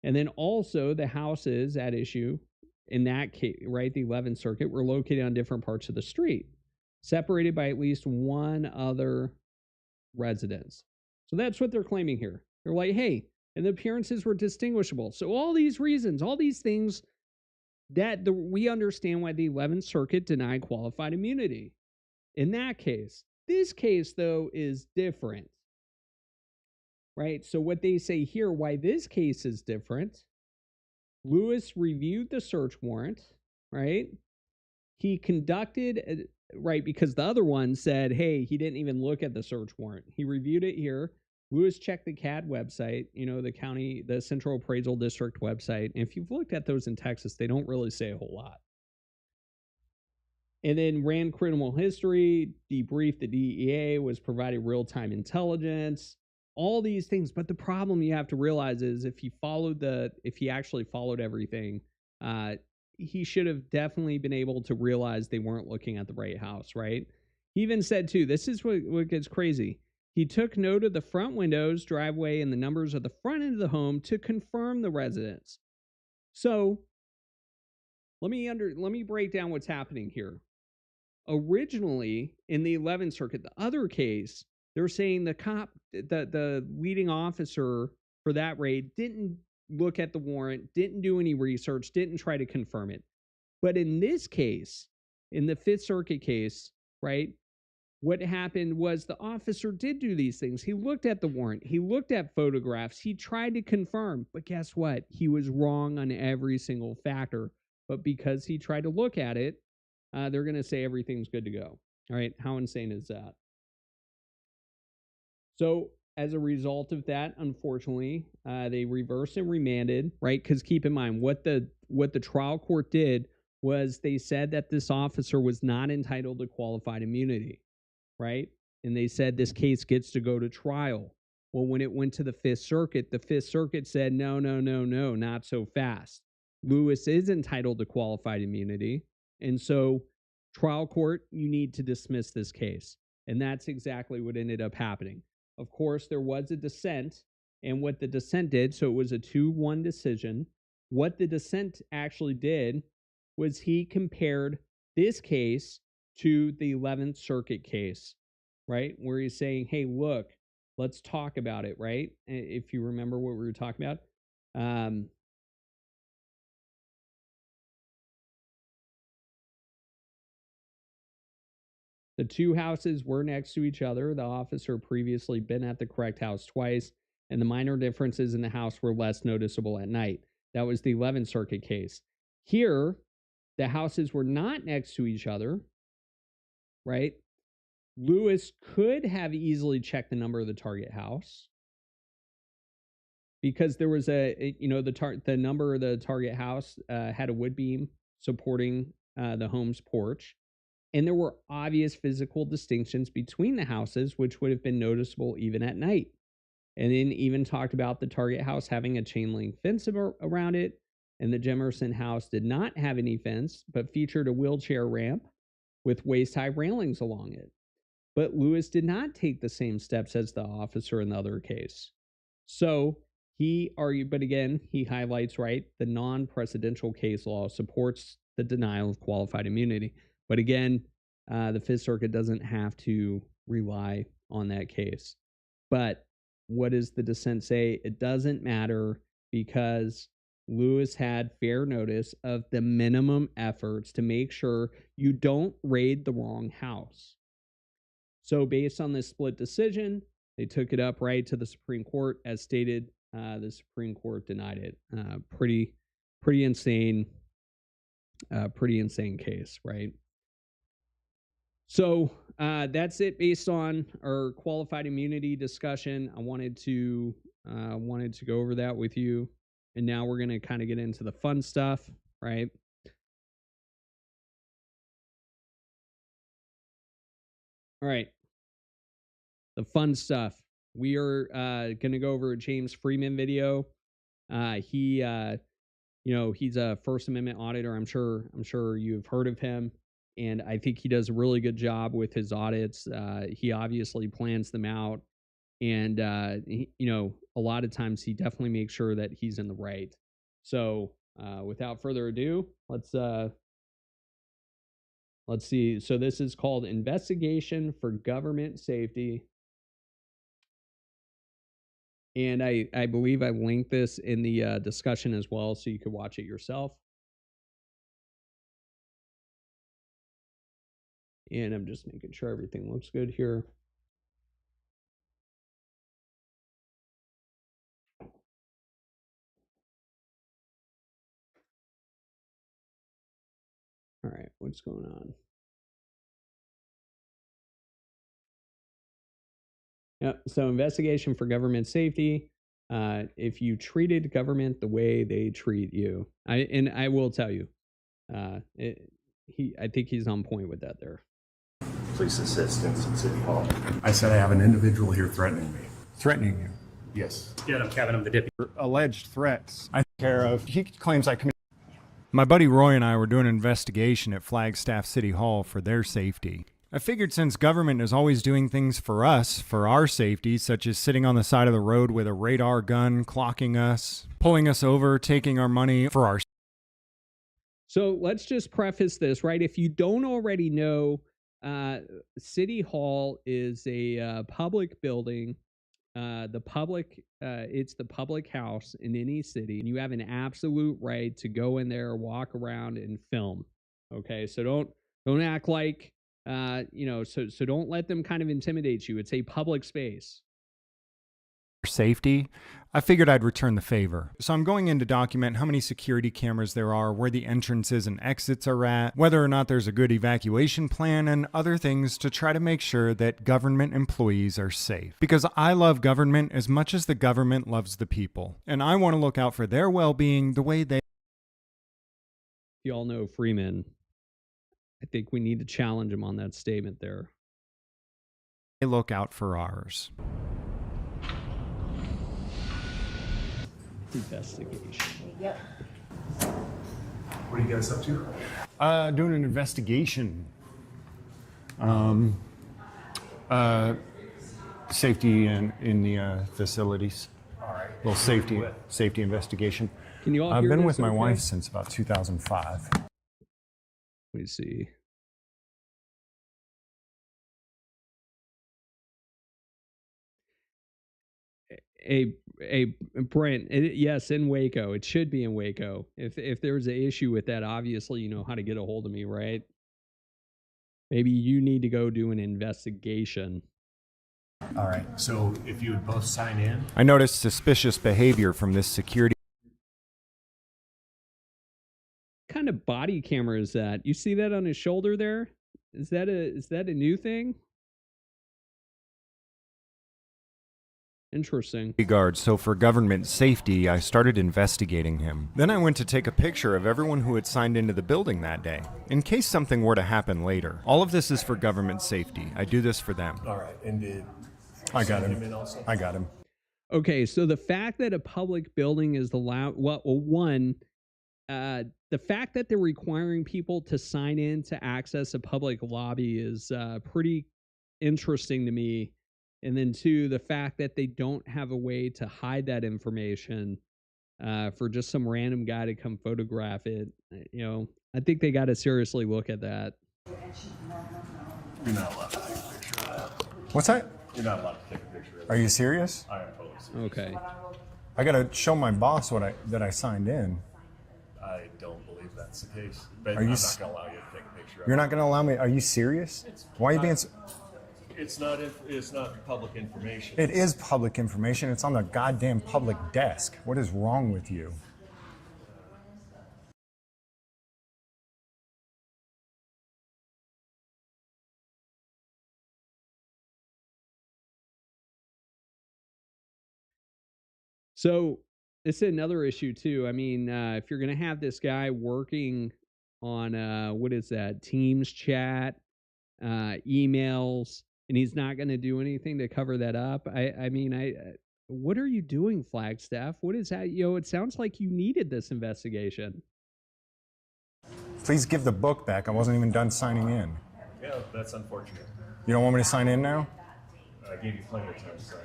And then also the houses at issue in that case, right, the 11th Circuit, were located on different parts of the street, separated by at least one other residence. So that's what they're claiming here. They're like, hey, and the appearances were distinguishable. So all these reasons, all these things that we understand why the 11th Circuit denied qualified immunity. In that case, this case, though, is different, right? So what they say here, why this case is different, Lewis reviewed the search warrant, right? He conducted, right, because the other one said, hey, he didn't even look at the search warrant. He reviewed it here. Lewis checked the CAD website, the Central Appraisal District website. And if you've looked at those in Texas, they don't really say a whole lot. And then ran criminal history, debriefed the DEA, was provided real-time intelligence, all these things. But the problem you have to realize is if he actually followed everything, he should have definitely been able to realize they weren't looking at the right house, right? He even said, too, this is what gets crazy. He took note of the front windows, driveway, and the numbers of the front end of the home to confirm the residence. So let me break down what's happening here. Originally, in the 11th Circuit, the other case, they're saying the leading officer for that raid didn't look at the warrant, didn't do any research, didn't try to confirm it. But in this case, in the Fifth Circuit case, right, what happened was the officer did do these things. He looked at the warrant. He looked at photographs. He tried to confirm. But guess what? He was wrong on every single factor. But because he tried to look at it, they're going to say everything's good to go. All right, how insane is that? So as a result of that, unfortunately, they reversed and remanded, right? Because keep in mind, what the trial court did was they said that this officer was not entitled to qualified immunity, right? And they said this case gets to go to trial. Well, when it went to the Fifth Circuit said, no, not so fast. Lewis is entitled to qualified immunity. And so, trial court, you need to dismiss this case. And that's exactly what ended up happening. Of course, there was a dissent And what the dissent did, so it was a 2-1 decision. What the dissent actually did was he compared this case to the 11th Circuit case, right? Where he's saying, hey, look, let's talk about it, right? If you remember what we were talking about. The two houses were next to each other. The officer previously been at the correct house twice, and the minor differences in the house were less noticeable at night. That was the 11th Circuit case. Here, the houses were not next to each other, right? Lewis could have easily checked the number of the target house because there was the number of the target house had a wood beam supporting the home's porch. And there were obvious physical distinctions between the houses, which would have been noticeable even at night. And then even talked about the target house having a chain link fence around it. And the Jimerson house did not have any fence, but featured a wheelchair ramp with waist-high railings along it. But Lewis did not take the same steps as the officer in the other case. So he argued, but again, he highlights, right, the non-precedential case law supports the denial of qualified immunity. But again, the Fifth Circuit doesn't have to rely on that case. But what does the dissent say? It doesn't matter because Lewis had fair notice of the minimum efforts to make sure you don't raid the wrong house. So based on this split decision, they took it up right to the Supreme Court. As stated, the Supreme Court denied it. Pretty insane case, right? So that's it based on our qualified immunity discussion. I wanted to go over that with you. And now we're going to kind of get into the fun stuff, right? All right. The fun stuff. We are going to go over a James Freeman video. He's a First Amendment auditor. I'm sure you've heard of him. And I think he does a really good job with his audits. He obviously plans them out. And, a lot of times he definitely makes sure that he's in the right. So without further ado, let's see. So this is called Investigation for Government Safety. And I believe I linked this in the discussion as well, so you could watch it yourself. And I'm just making sure everything looks good here. All right, what's going on? Yep, so investigation for government safety. If you treated government the way they treat you, I will tell you, I think he's on point with that there. Police assistance at City Hall. I said I have an individual here threatening me. Threatening you? Yes. Yeah, I'm Kevin. I'm the deputy. Alleged threats. I care of. He claims I committed. My buddy Roy and I were doing an investigation at Flagstaff City Hall for their safety. I figured since government is always doing things for us, for our safety, such as sitting on the side of the road with a radar gun, clocking us, pulling us over, taking our money for our... So let's just preface this, right? If you don't already know, City Hall is a public building. It's the public house in any city, and you have an absolute right to go in there, walk around, and film. Okay, so don't act like so don't let them kind of intimidate you. It's a public space. Safety, I figured I'd return the favor. So I'm going in to document how many security cameras there are, where the entrances and exits are at, whether or not there's a good evacuation plan, and other things to try to make sure that government employees are safe. Because I love government as much as the government loves the people, and I want to look out for their well-being the way they... You all know Freeman. I think we need to challenge him on that statement there. They look out for ours. Investigation. Yep. What are you guys up to? Doing an investigation. Safety in the facilities. right. Little safety investigation. Can you all I've hear been this with my okay? wife since about 2005. Let me see. Brent, yes, in Waco. It should be in Waco. If there's an issue with that, obviously you know how to get a hold of me, right? Maybe you need to go do an investigation. All right. So if you would both sign in. I noticed suspicious behavior from this security. What kind of body camera is that? You see that on his shoulder there? Is that a new thing? Interesting. Guard, so for government safety, I started investigating him. Then I went to take a picture of everyone who had signed into the building that day, in case something were to happen later. All of this is for government safety. I do this for them. All right. And did I got sign him. in also? I got him. Okay, so the fact that a public building is allowed, the fact that they're requiring people to sign in to access a public lobby is pretty interesting to me. And then two, the fact that they don't have a way to hide that information for just some random guy to come photograph it. You know, I think they got to seriously look at that. You're not allowed to take a picture of that. What's that? You're not allowed to take a picture of that. Are you serious? I am totally serious. Okay. I gotta show my boss that I signed in. I don't believe that's the case. But Are I'm you not s- going to allow you to take a picture of You're it. not gonna allow me? Are you serious? Why are you being? It's not public information. It is public information. It's on the goddamn public desk. What is wrong with you? So it's another issue too. I mean, if you're gonna have this guy working on what is that, Teams chat, emails, and he's not gonna do anything to cover that up. I mean, what are you doing, Flagstaff? What is that? You know, it sounds like you needed this investigation. Please give the book back. I wasn't even done signing in. Yeah, that's unfortunate. You don't want me to sign in now? I gave you plenty of time to sign.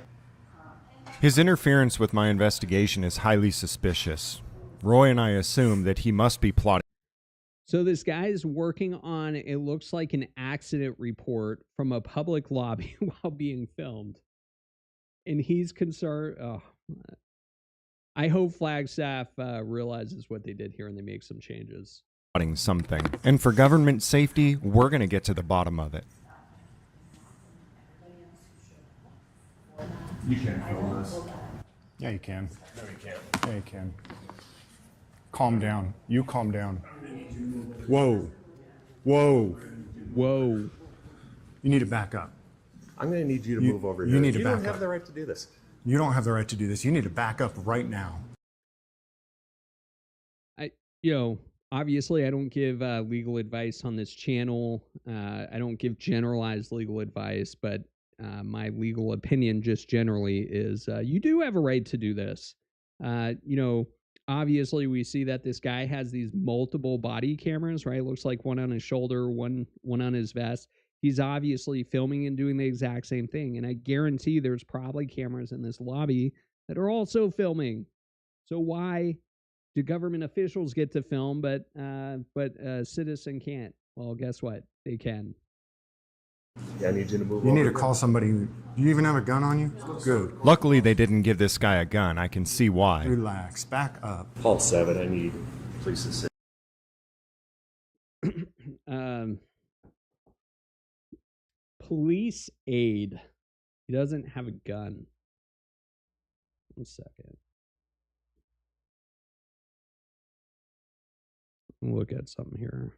His interference with my investigation is highly suspicious. Roy and I assume that he must be plotting. So this guy is working on, it looks like, an accident report from a public lobby while being filmed. And he's concerned. Oh, I hope Flagstaff realizes what they did here and they make some changes. Something. And for government safety, we're going to get to the bottom of it. You can't film this. Yeah, you can. No, you can't. Yeah, you can. Calm down. You calm down. Whoa. Whoa. Whoa. You need to back up. I'm going to need you to You- move over you here. need to You don't back have up. the right to do this. You don't have the right to do this. You need to back up right now. Obviously I don't give legal advice on this channel. I don't give generalized legal advice, but my legal opinion just generally is you do have a right to do this. Obviously we see that this guy has these multiple body cameras, right? Looks like one on his shoulder, one on his vest. He's obviously filming and doing the exact same thing. And I guarantee there's probably cameras in this lobby that are also filming. So why do government officials get to film, but a citizen can't? Well, guess what? They can. Yeah, I need you to move You over need to here. call somebody. Do you even have a gun on you? Good. Luckily, they didn't give this guy a gun. I can see why. Relax. Back up. Hall 7, I need police assistance. Police aid. He doesn't have a gun. 1 second. Look at something here.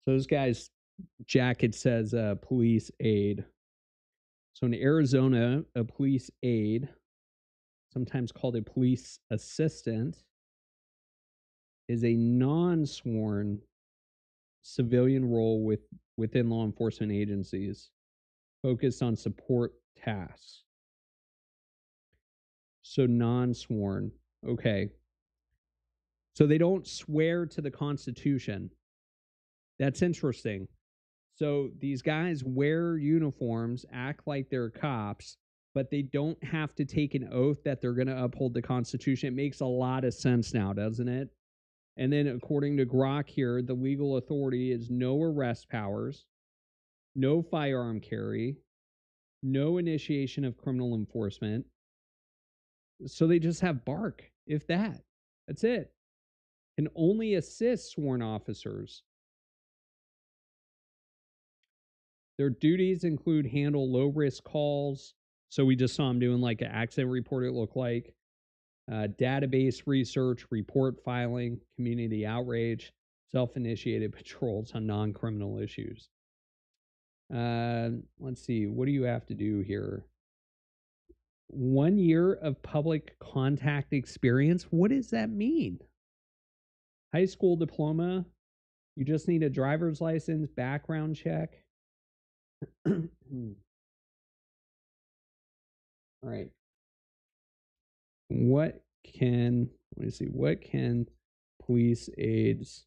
So this guy's jacket says police aid. So in Arizona, a police aide, sometimes called a police assistant, is a non-sworn civilian role within law enforcement agencies, focused on support tasks. So non-sworn. Okay. So they don't swear to the Constitution. That's interesting. So these guys wear uniforms, act like they're cops, but they don't have to take an oath that they're going to uphold the Constitution. It makes a lot of sense now, doesn't it? And then according to Grok here, the legal authority is no arrest powers, no firearm carry, no initiation of criminal enforcement. So they just have bark, if that. That's it. Can only assist sworn officers. Their duties include handle low-risk calls. So we just saw them doing like an accident report, it looked like. Database research, report filing, community outreach, self-initiated patrols on non-criminal issues. Let's see. What do you have to do here? 1 year of public contact experience. What does that mean? High school diploma. You just need a driver's license, background check. All right. What can police aides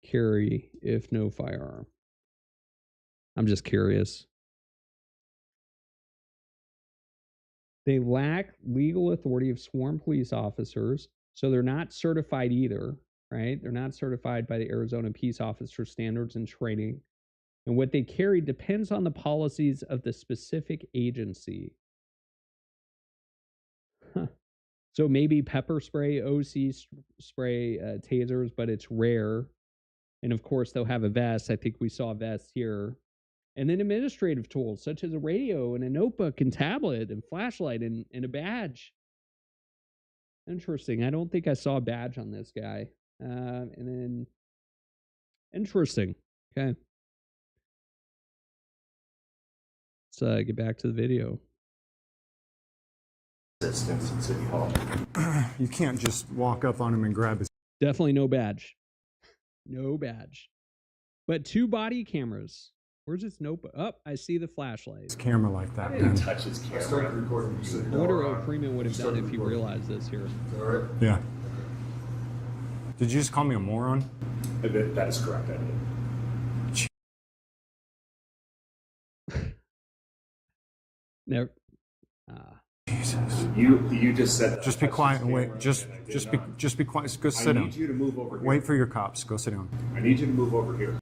carry if no firearm? I'm just curious. They lack legal authority of sworn police officers, so they're not certified either, right? They're not certified by the Arizona Peace Officer Standards and Training. And what they carry depends on the policies of the specific agency. Huh. So maybe pepper spray, OC spray, tasers, but it's rare. And of course, they'll have a vest. I think we saw a vest here. And then administrative tools such as a radio and a notebook and tablet and flashlight and a badge. Interesting. I don't think I saw a badge on this guy. And then, interesting. Okay. Let's get back to the video. Assistance in City Hall. You can't just walk up on him and grab his. Definitely no badge. No badge. But 2 body cameras. Where's his notebook? Oh, I see the flashlight. Camera like that. I didn't touch his camera. I started recording. I wonder what Freeman would have done if he realized this here. All right. Yeah. Did you just call me a moron? That is correct. I did. Never. Jesus. You just said that. Just be quiet and wait. Just be quiet. Go sit I down. need you to move over here. Wait for your cops. Go sit down. I need you to move over here.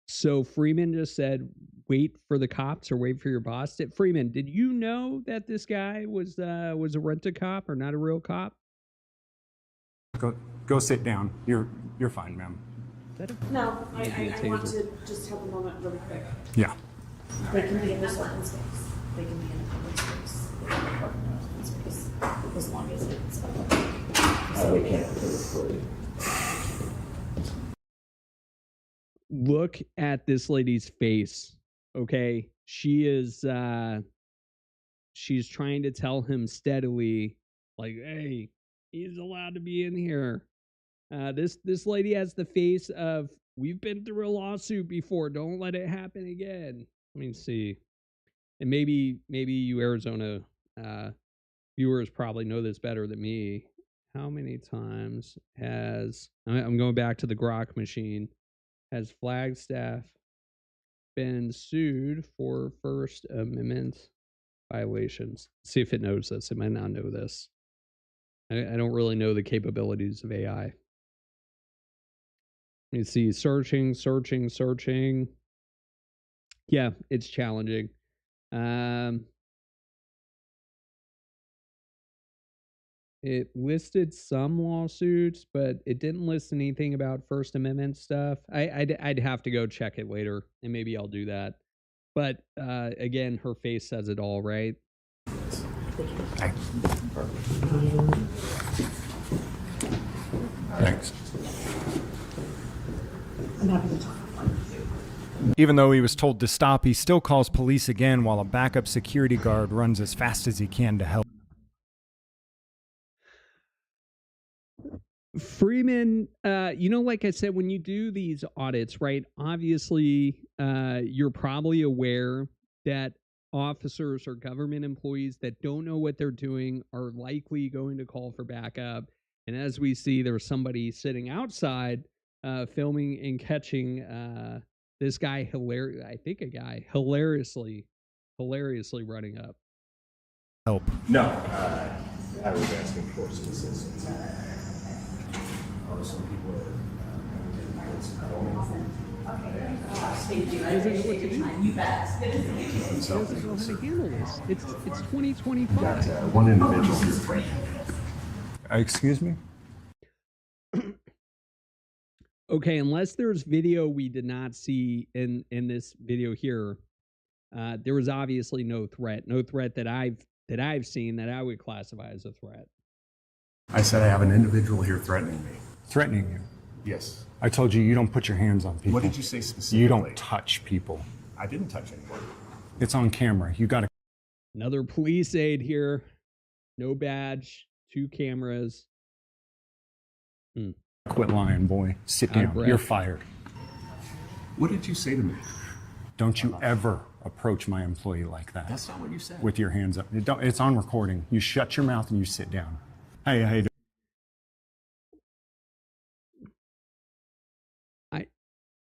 So Freeman just said, wait for the cops or wait for your boss. Freeman, did you know that this guy was a rent-a-cop or not a real cop? Go sit down. You're fine, ma'am. No, I want to just have a moment really quick. Yeah. They can be in this open space. They can be in a public space. They can be parked in an open space as long as it's so we can't record. Look at this lady's face. Okay, she is she's trying to tell him steadily, like, hey, he's allowed to be in here. This lady has the face of, we've been through a lawsuit before, don't let it happen again. Let me see. And maybe you Arizona viewers probably know this better than me. How many times has, I'm going back to the Grok machine, has Flagstaff been sued for First Amendment violations? See if it knows this. It might not know this. I don't really know the capabilities of AI. Let me see. Searching. Yeah, it's challenging. It listed some lawsuits, but it didn't list anything about First Amendment stuff. I'd have to go check it later, and maybe I'll do that. But again, her face says it all, right? Thanks. I'm happy to talk. Even though he was told to stop, he still calls police again while a backup security guard runs as fast as he can to help. Freeman, like I said, when you do these audits, right, obviously you're probably aware that officers or government employees that don't know what they're doing are likely going to call for backup. And as we see, there's somebody sitting outside filming and catching this guy, hilariously running up. Help. No, I was asking for some assistance. Some people are You bet. He doesn't know how to handle this. It's 2025. got one individual. Excuse me? Okay, unless there's video we did not see in this video here, there was obviously no threat that I've seen that I would classify as a threat. I said I have an individual here threatening me. Threatening you. Yes. I told you you don't put your hands on people. What did you say specifically? You don't touch people. I didn't touch anyone. It's on camera. You got to Another police aide here, no badge, 2 cameras. quit lying, boy. Sit Out of down. breath. You're fired. What did you say to me? Don't you ever approach my employee like that. That's not what you said. With your hands up. It's on recording. You shut your mouth and you sit down. Hey, how you doing?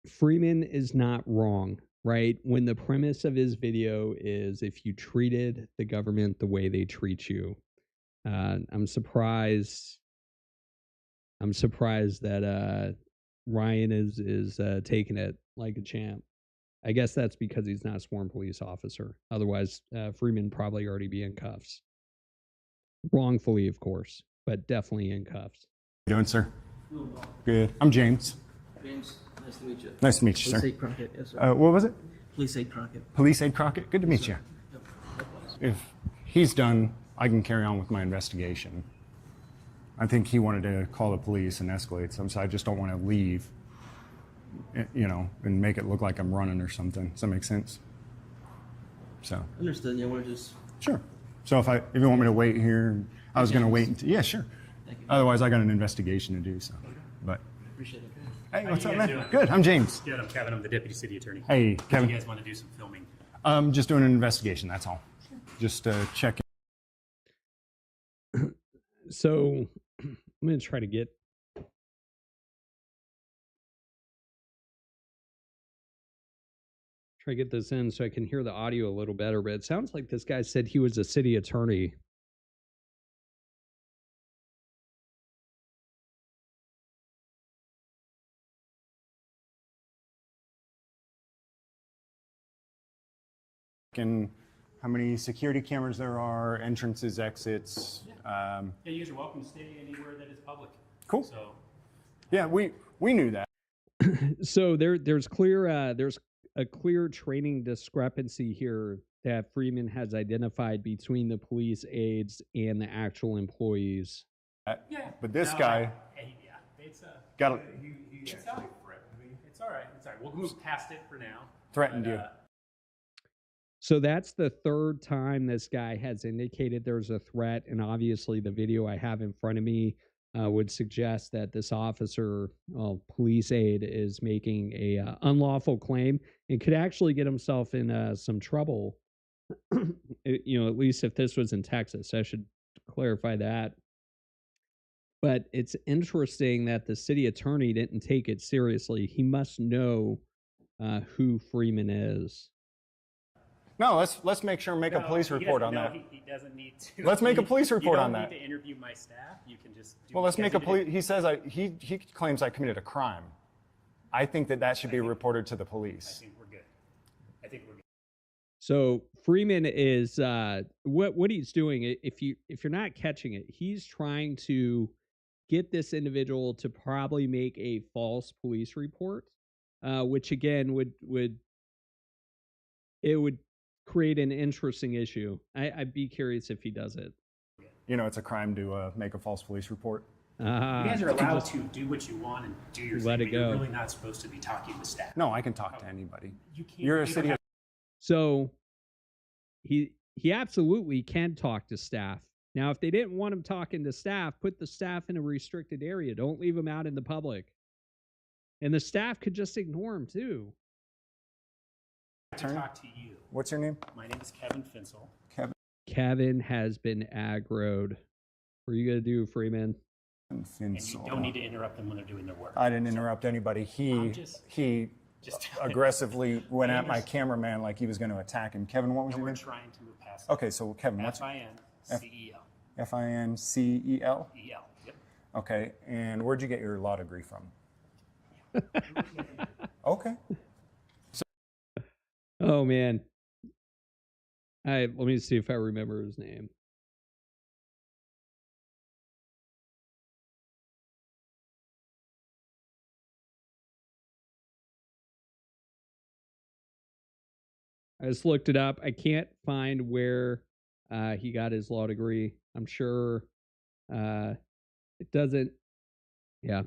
Freeman is not wrong, right? When the premise of his video is if you treated the government the way they treat you, I'm surprised that Ryan is taking it like a champ. I guess that's because he's not a sworn police officer. Otherwise, Freeman probably already be in cuffs. Wrongfully, of course, but definitely in cuffs. How you doing, sir? Good. I'm James. James, nice to meet you. Nice to meet you, Police sir. Aide Crockett, yes, sir. What was it? Police Aide Crockett. Police Aide Crockett? Good to meet you. Yep, likewise. If he's done, I can carry on with my investigation. I think he wanted to call the police and escalate some, so I just don't want to leave, and make it look like I'm running or something. Does that make sense? So. Understood. Yeah, we're just. Sure. So if you want me to wait here, I was going to wait until, yeah, sure. Thank you. Otherwise, I got an investigation to do, so. But, Appreciate it. hey, How what's you up, guys man? doing? Good, I'm James. Good, I'm Kevin. I'm the deputy city attorney. Hey, Do Kevin. you guys want to do some filming? Just doing an investigation, that's all. Just checking. So I'm going to try to get this in so I can hear the audio a little better, but it sounds like this guy said he was a city attorney. And how many security cameras there are, entrances, exits. Yeah, you guys are welcome to stay anywhere that is public. Cool. So, Yeah, we knew that. So there's a clear training discrepancy here that Freeman has identified between the police aides and the actual employees. yeah. But this No, guy yeah, it's got it's all right. It's all right. It's all right. We'll move past it for now. threatened But, you. So that's the 3rd time this guy has indicated there's a threat, and obviously the video I have in front of me would suggest that this officer, police aide, is making a unlawful claim and could actually get himself in some trouble. At least if this was in Texas, I should clarify that. But it's interesting that the city attorney didn't take it seriously. He must know who Freeman is. No, let's make sure and make a police report on that. He doesn't need to. Let's make a police report on that. You don't need to interview my staff. You can just. Well, let's make a police. He says he claims I committed a crime. I think that should be reported to the I police. think we're good. I think we're good. So Freeman is what he's doing. If you're not catching it, he's trying to get this individual to probably make a false police report, which again would create an interesting issue. I'd be curious if he does it. It's a crime to make a false police report. You guys are allowed to do what you want and do your Let thing, it but you're go. really not supposed to be talking to staff. No, I can talk to anybody. You can't. You're a you don't city. have- So he absolutely can talk to staff. Now, if they didn't want him talking to staff, put the staff in a restricted area. Don't leave him out in the public. And the staff could just ignore him too. To talk to you. What's your name? My name is Kevin Finsel. Kevin has been aggroed. What are you going to do, Freeman? And you don't need to interrupt them when they're doing their work. I didn't interrupt anybody. He aggressively went at my cameraman like he was going to attack him. Kevin, what was your We're name? trying to move past Okay, so Kevin, what's F-I-N-C-E-L. F-I-N-C-E-L? E-L, yep. Okay, and where'd you get your law degree from? Okay. Oh, man. Let me see if I remember his name. I just looked it up. I can't find where he got his law degree. I'm sure it doesn't. Yeah,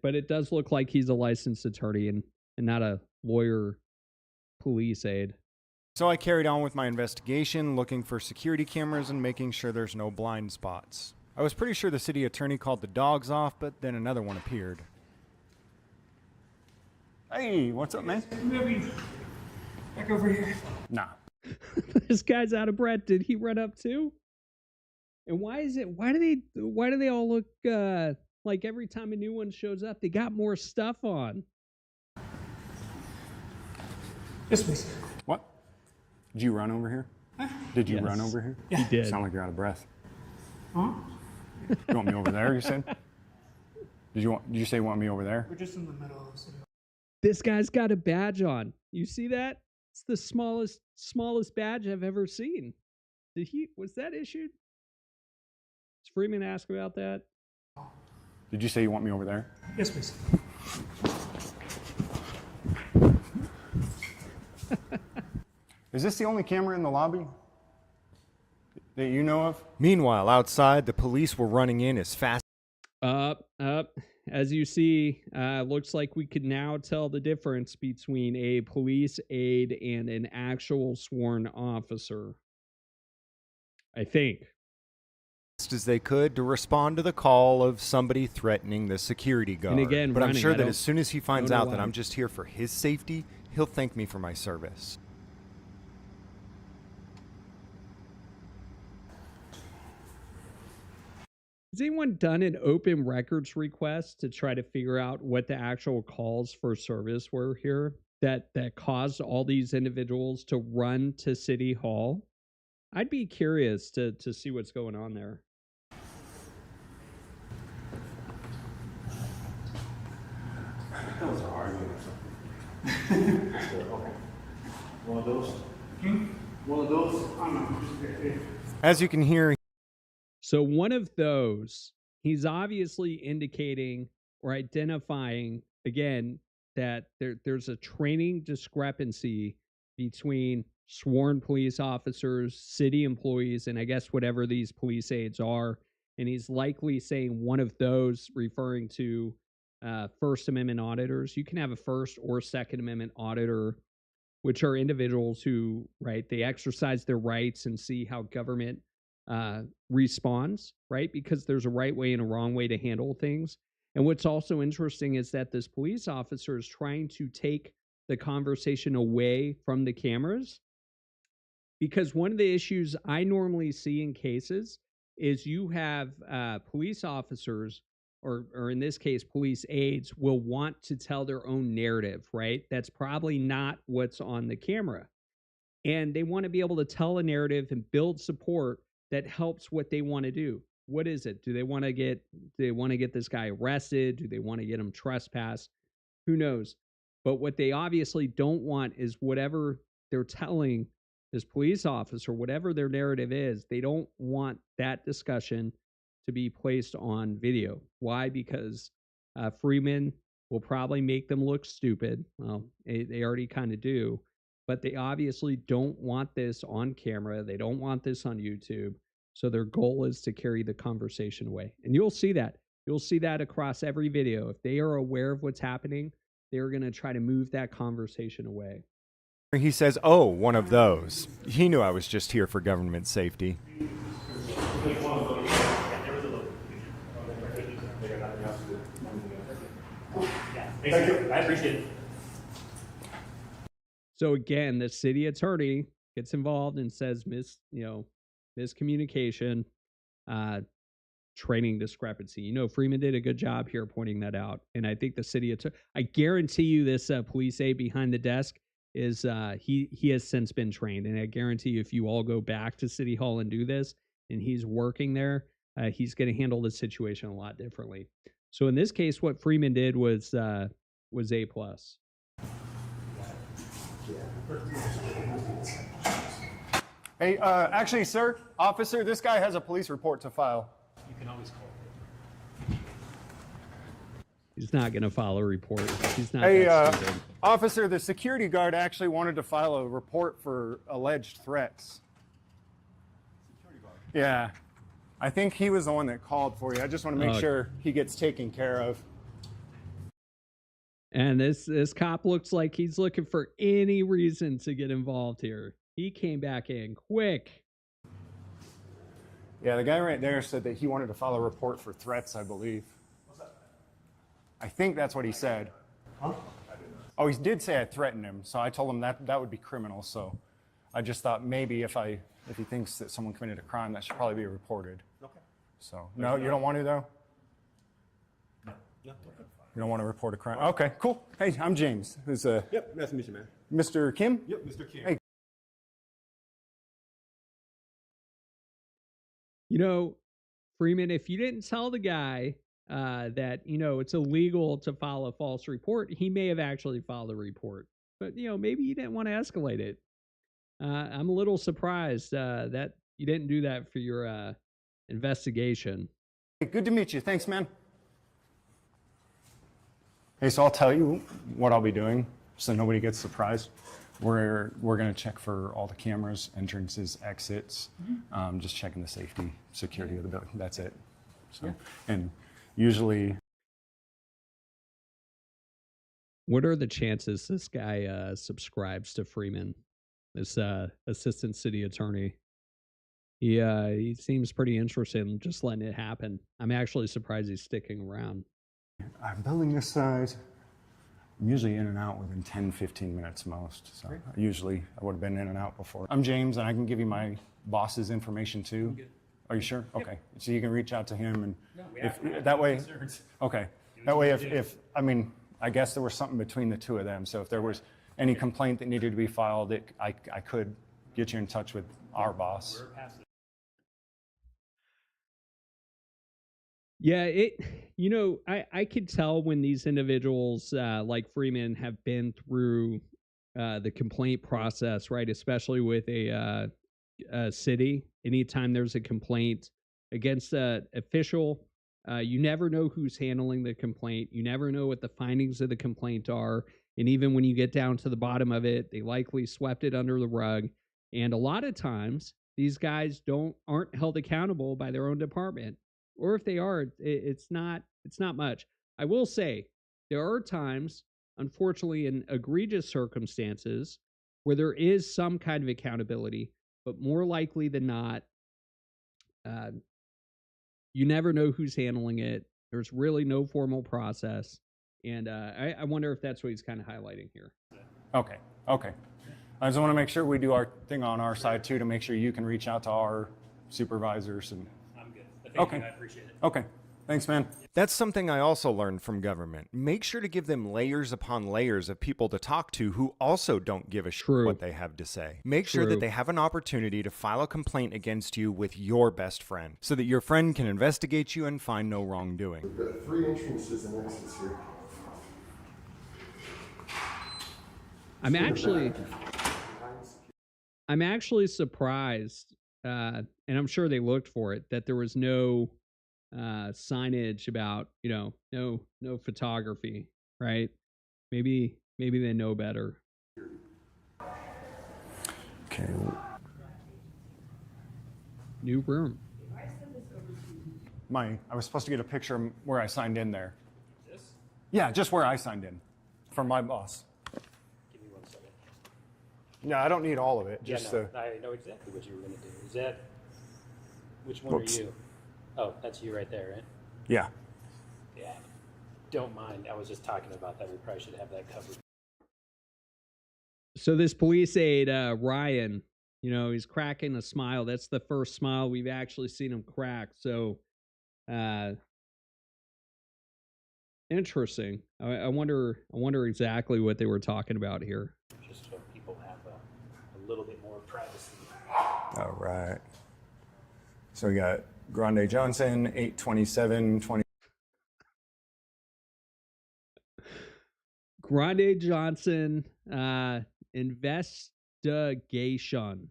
but it does look like he's a licensed attorney and not a lawyer, police aide. So I carried on with my investigation, looking for security cameras and making sure there's no blind spots. I was pretty sure the city attorney called the dogs off, but then another one appeared. Hey, what's up, man? Back over here. Nah. This guy's out of breath. Did he run up too? And why do they all look like every time a new one shows up, they got more stuff on? This way. What? Did you run over here? Did you Yes. run over here? He did. Sound like you're out of breath. Huh? You want me over there, you said? Did you say you want me over there? We're just in the middle of the city. This guy's got a badge on. You see that? It's the smallest badge I've ever seen. Was that issued? Does Freeman ask about that? Did you say you want me over there? Yes, please. Is this the only camera in the lobby that you know of? Meanwhile, outside, the police were running in as fast. Up. As you see, looks like we could now tell the difference between a police aide and an actual sworn officer. I think. As they could to respond to the call of somebody threatening the security guard. And again, but I'm running. sure I that don't- as soon as he finds don't know out that why. I'm just here for his safety, he'll thank me for my service. Has anyone done an open records request to try to figure out what the actual calls for service were here that caused all these individuals to run to City Hall? I'd be curious to see what's going on there. Those are arguing or something. Okay. One of those? One of those? I don't know. As you can hear, So one of those, he's obviously indicating or identifying, again, that there's a training discrepancy between sworn police officers, city employees, and I guess whatever these police aides are. And he's likely saying one of those, referring to First Amendment auditors. You can have a First or Second Amendment auditor, which are individuals who, right, they exercise their rights and see how government responds, right? Because there's a right way and a wrong way to handle things. And what's also interesting is that this police officer is trying to take the conversation away from the cameras, because one of the issues I normally see in cases is you have police officers, or in this case, police aides, will want to tell their own narrative, right? That's probably not what's on the camera. And they want to be able to tell a narrative and build support that helps what they want to do. What is it? Do they want to get this guy arrested? Do they want to get him trespassed? Who knows? But what they obviously don't want is whatever they're telling this police officer, whatever their narrative is, they don't want that discussion to be placed on video. Why? Because Freeman will probably make them look stupid. Well, they already kind of do. But they obviously don't want this on camera. They don't want this on YouTube. So their goal is to carry the conversation away. And you'll see that. You'll see that across every video. If they are aware of what's happening, they're going to try to move that conversation away. he says, "Oh, one of those." He knew I was just here for government safety. Thank you. I appreciate it. So again, the city attorney gets involved and says miscommunication, training discrepancy. You know, Freeman did a good job here pointing that out. And I think the city attorney, I guarantee you this police aide behind the desk is he has since been trained. And I guarantee you if you all go back to City Hall and do this and he's working there, he's going to handle the situation a lot differently. So in this case, what Freeman did was A+. Hey, actually, sir, officer, this guy has a police report to file. You can always call. He's not going to file a report. He's not. Hey, that stupid. officer, the security guard actually wanted to file a report for alleged threats. Security guard? Yeah. I think he was the one that called for you. I just want to make sure he gets taken care of. And this cop looks like he's looking for any reason to get involved here. He came back in quick. Yeah, the guy right there said that he wanted to file a report for threats, I believe. What's that? I think that's what he said. Huh? Oh, he did say I threatened him, so I told him that would be criminal. So I just thought maybe if he thinks that someone committed a crime, that should probably be reported. Okay. So no, you don't want to though? No. You don't want to report a crime? Okay, cool. Hey, I'm James. Who's Yep, nice to meet you, man. Mr. Kim? Yep, Mr. Kim. Hey. You know, Freeman, if you didn't tell the guy that, it's illegal to file a false report, he may have actually filed a report. But, maybe you didn't want to escalate it. I'm a little surprised that you didn't do that for your investigation. Hey, good to meet you. Thanks, man. Hey, so I'll tell you what I'll be doing so nobody gets surprised. We're going to check for all the cameras, entrances, exits, just checking the safety, security of the building. That's it. So, yeah. And usually... What are the chances this guy subscribes to Freeman, this assistant city attorney? He seems pretty interested in just letting it happen. I'm actually surprised he's sticking around. I'm building this size. I'm usually in and out within 10, 15 minutes most. So usually I would have been in and out before. I'm James, and I can give you my boss's information too. Are you sure? Yep. Okay. So you can reach out to him, and that way. Okay. That way, if I mean, I guess there was something between the two of them. So if there was any complaint that needed to be filed, I could get you in touch with our boss. Yeah, I could tell when these individuals like Freeman have been through the complaint process, right? Especially with a city. Anytime there's a complaint against an official, you never know who's handling the complaint. You never know what the findings of the complaint are. And even when you get down to the bottom of it, they likely swept it under the rug. And a lot of times, these guys aren't held accountable by their own department. Or if they are, it's not much. I will say there are times, unfortunately, in egregious circumstances where there is some kind of accountability, but more likely than not, you never know who's handling it. There's really no formal process. And I wonder if that's what he's kind of highlighting here. Okay. I just want to make sure we do our thing on our side too, to make sure you can reach out to our supervisors and... Thank you, I appreciate it. Okay. Thanks, man. That's something I also learned from government. Make sure to give them layers upon layers of people to talk to who also don't give a shit what they have to say. Make sure that they have an opportunity to file a complaint against you with your best friend, so that your friend can investigate you and find no wrongdoing. We've got 3 entrances and exits here. I'm actually surprised, and I'm sure they looked for it, that there was no signage about, no photography, right? Maybe they know better. Okay. New room. I was supposed to get a picture of where I signed in there. This? Yeah, just where I signed in from my boss. Give me 1 second. No, I don't need all of it. Just I know exactly what you were going to do. Is that Which one Whoops. are you? Oh, that's you right there, right? Yeah. Yeah. Don't mind. I was just talking about that. We probably should have that covered. So this police aide, Ryan, you know, he's cracking a smile. That's the first smile we've actually seen him crack. So, interesting. I wonder exactly what they were talking about here. Just so people have a little bit more privacy. All right. So we got Grande Johnson, 82720. Grande Johnson, investigation.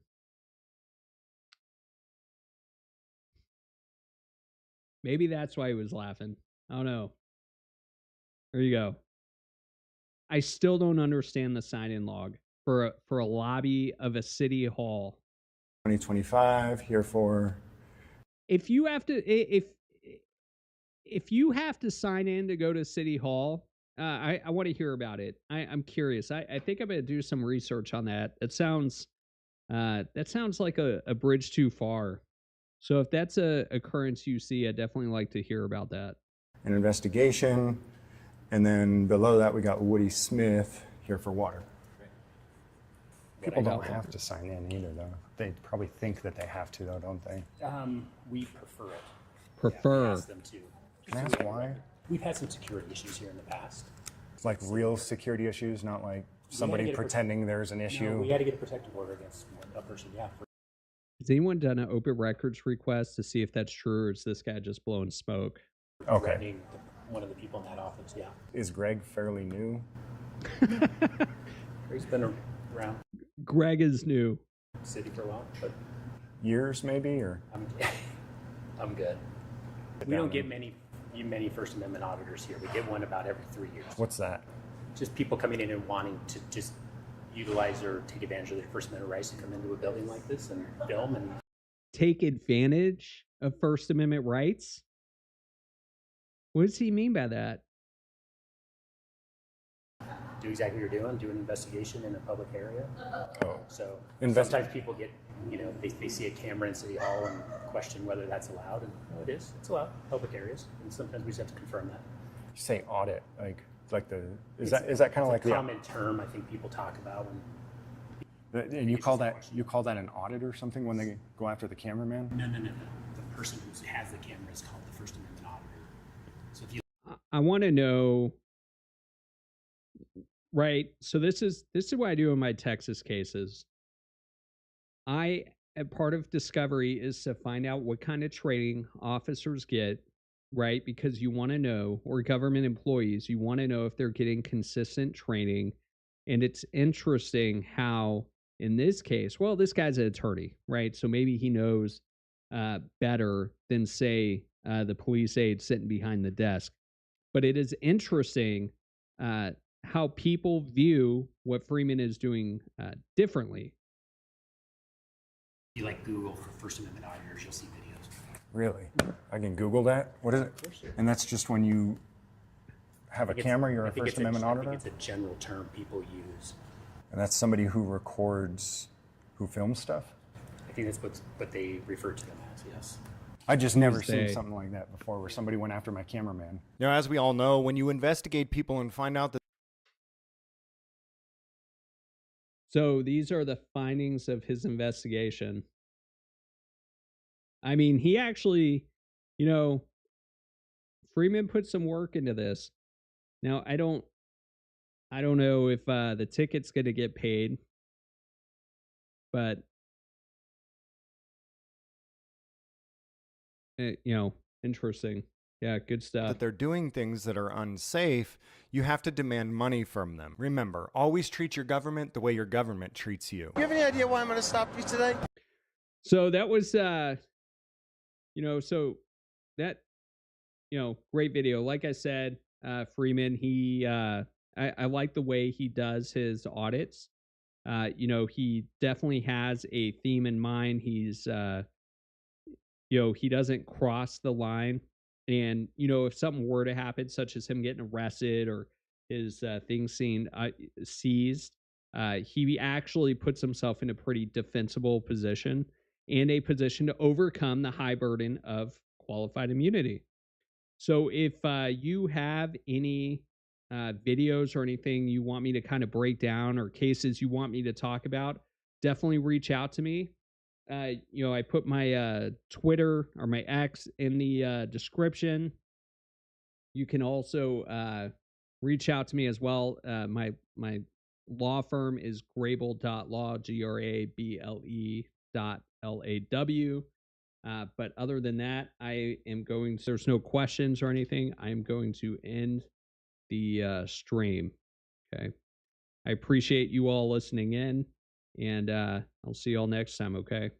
Maybe that's why he was laughing. I don't know. There you go. I still don't understand the sign-in log for a lobby of a city hall. 2025 here for. If you have to, if you have to sign in to go to City Hall, I want to hear about it. I'm curious. I think I'm gonna do some research on that. That sounds like a bridge too far. So if that's a occurrence you see, I'd definitely like to hear about that. An investigation, and then below that we got Woody Smith here for water. People don't have to sign in either, though. They probably think that they have to, though, don't they? We prefer it. Prefer. Yeah, we ask them to. Can I ask why? We've had some security issues here in the past. It's like real security issues, not like somebody pretending there's an issue. No, we had to get a protective order against a person, yeah. Has anyone done an open records request to see if that's true, or is this guy just blowing smoke? Okay. Threatening one of the people in that office, yeah. Is Greg fairly new? He's been around Greg is new. the city for a while, but Years, maybe, or? I'm good. We don't get many First Amendment auditors here. We get one about every 3 years. What's that? Just people coming in and wanting to just utilize or take advantage of their First Amendment rights to come into a building like this and film and Take advantage of First Amendment rights? What does he mean by that? do exactly what you're doing, do an investigation in a public area. Oh. So Investi- sometimes people get, they see a camera in City Hall and question whether that's allowed, and it is. It's allowed, public areas, and sometimes we just have to confirm that. You say audit, like the is that kind of like a common term I think people talk about when. And you call that an audit or something when they go after the cameraman? No. The person who has the camera is called the First Amendment auditor. So if you, I want to know, right? So this is what I do in my Texas cases. A part of discovery is to find out what kind of training officers get, right? Because you want to know, or government employees, you want to know if they're getting consistent training. And it's interesting how, in this case, well, this guy's an attorney, right? So maybe he knows better than, say, the police aide sitting behind the desk. But it is interesting how people view what Freeman is doing differently. you like Google for First Amendment auditors, you'll see videos. Really? I can Google that? What is it? And that's just when you have a camera, you're a First Amendment auditor? I think it's a general term people use. And that's somebody who records, who films stuff? I think that's what they refer to them as, yes. I just never seen something like that before, where somebody went after my cameraman. Now, as we all know, when you investigate people and find out that. So these are the findings of his investigation. I mean, he actually, Freeman put some work into this. Now, I don't know if the ticket's going to get paid, but interesting. Yeah, good stuff. That they're doing things that are unsafe, you have to demand money from them. Remember, always treat your government the way your government treats you. Do you have any idea why I'm going to stop you today? So that was, great video. Like I said, Freeman, he, I like the way he does his audits. He definitely has a theme in mind. He's, he doesn't cross the line. And, if something were to happen, such as him getting arrested or his things seized, he actually puts himself in a pretty defensible position. and a position to overcome the high burden of qualified immunity. So if you have any videos or anything you want me to kind of break down, or cases you want me to talk about, definitely reach out to me. I put my Twitter or my X in the description. You can also reach out to me as well. My law firm is grable.law, grable.law. But other than that, there's no questions or anything. I'm going to end the stream. Okay. I appreciate you all listening in, and I'll see you all next time. Okay.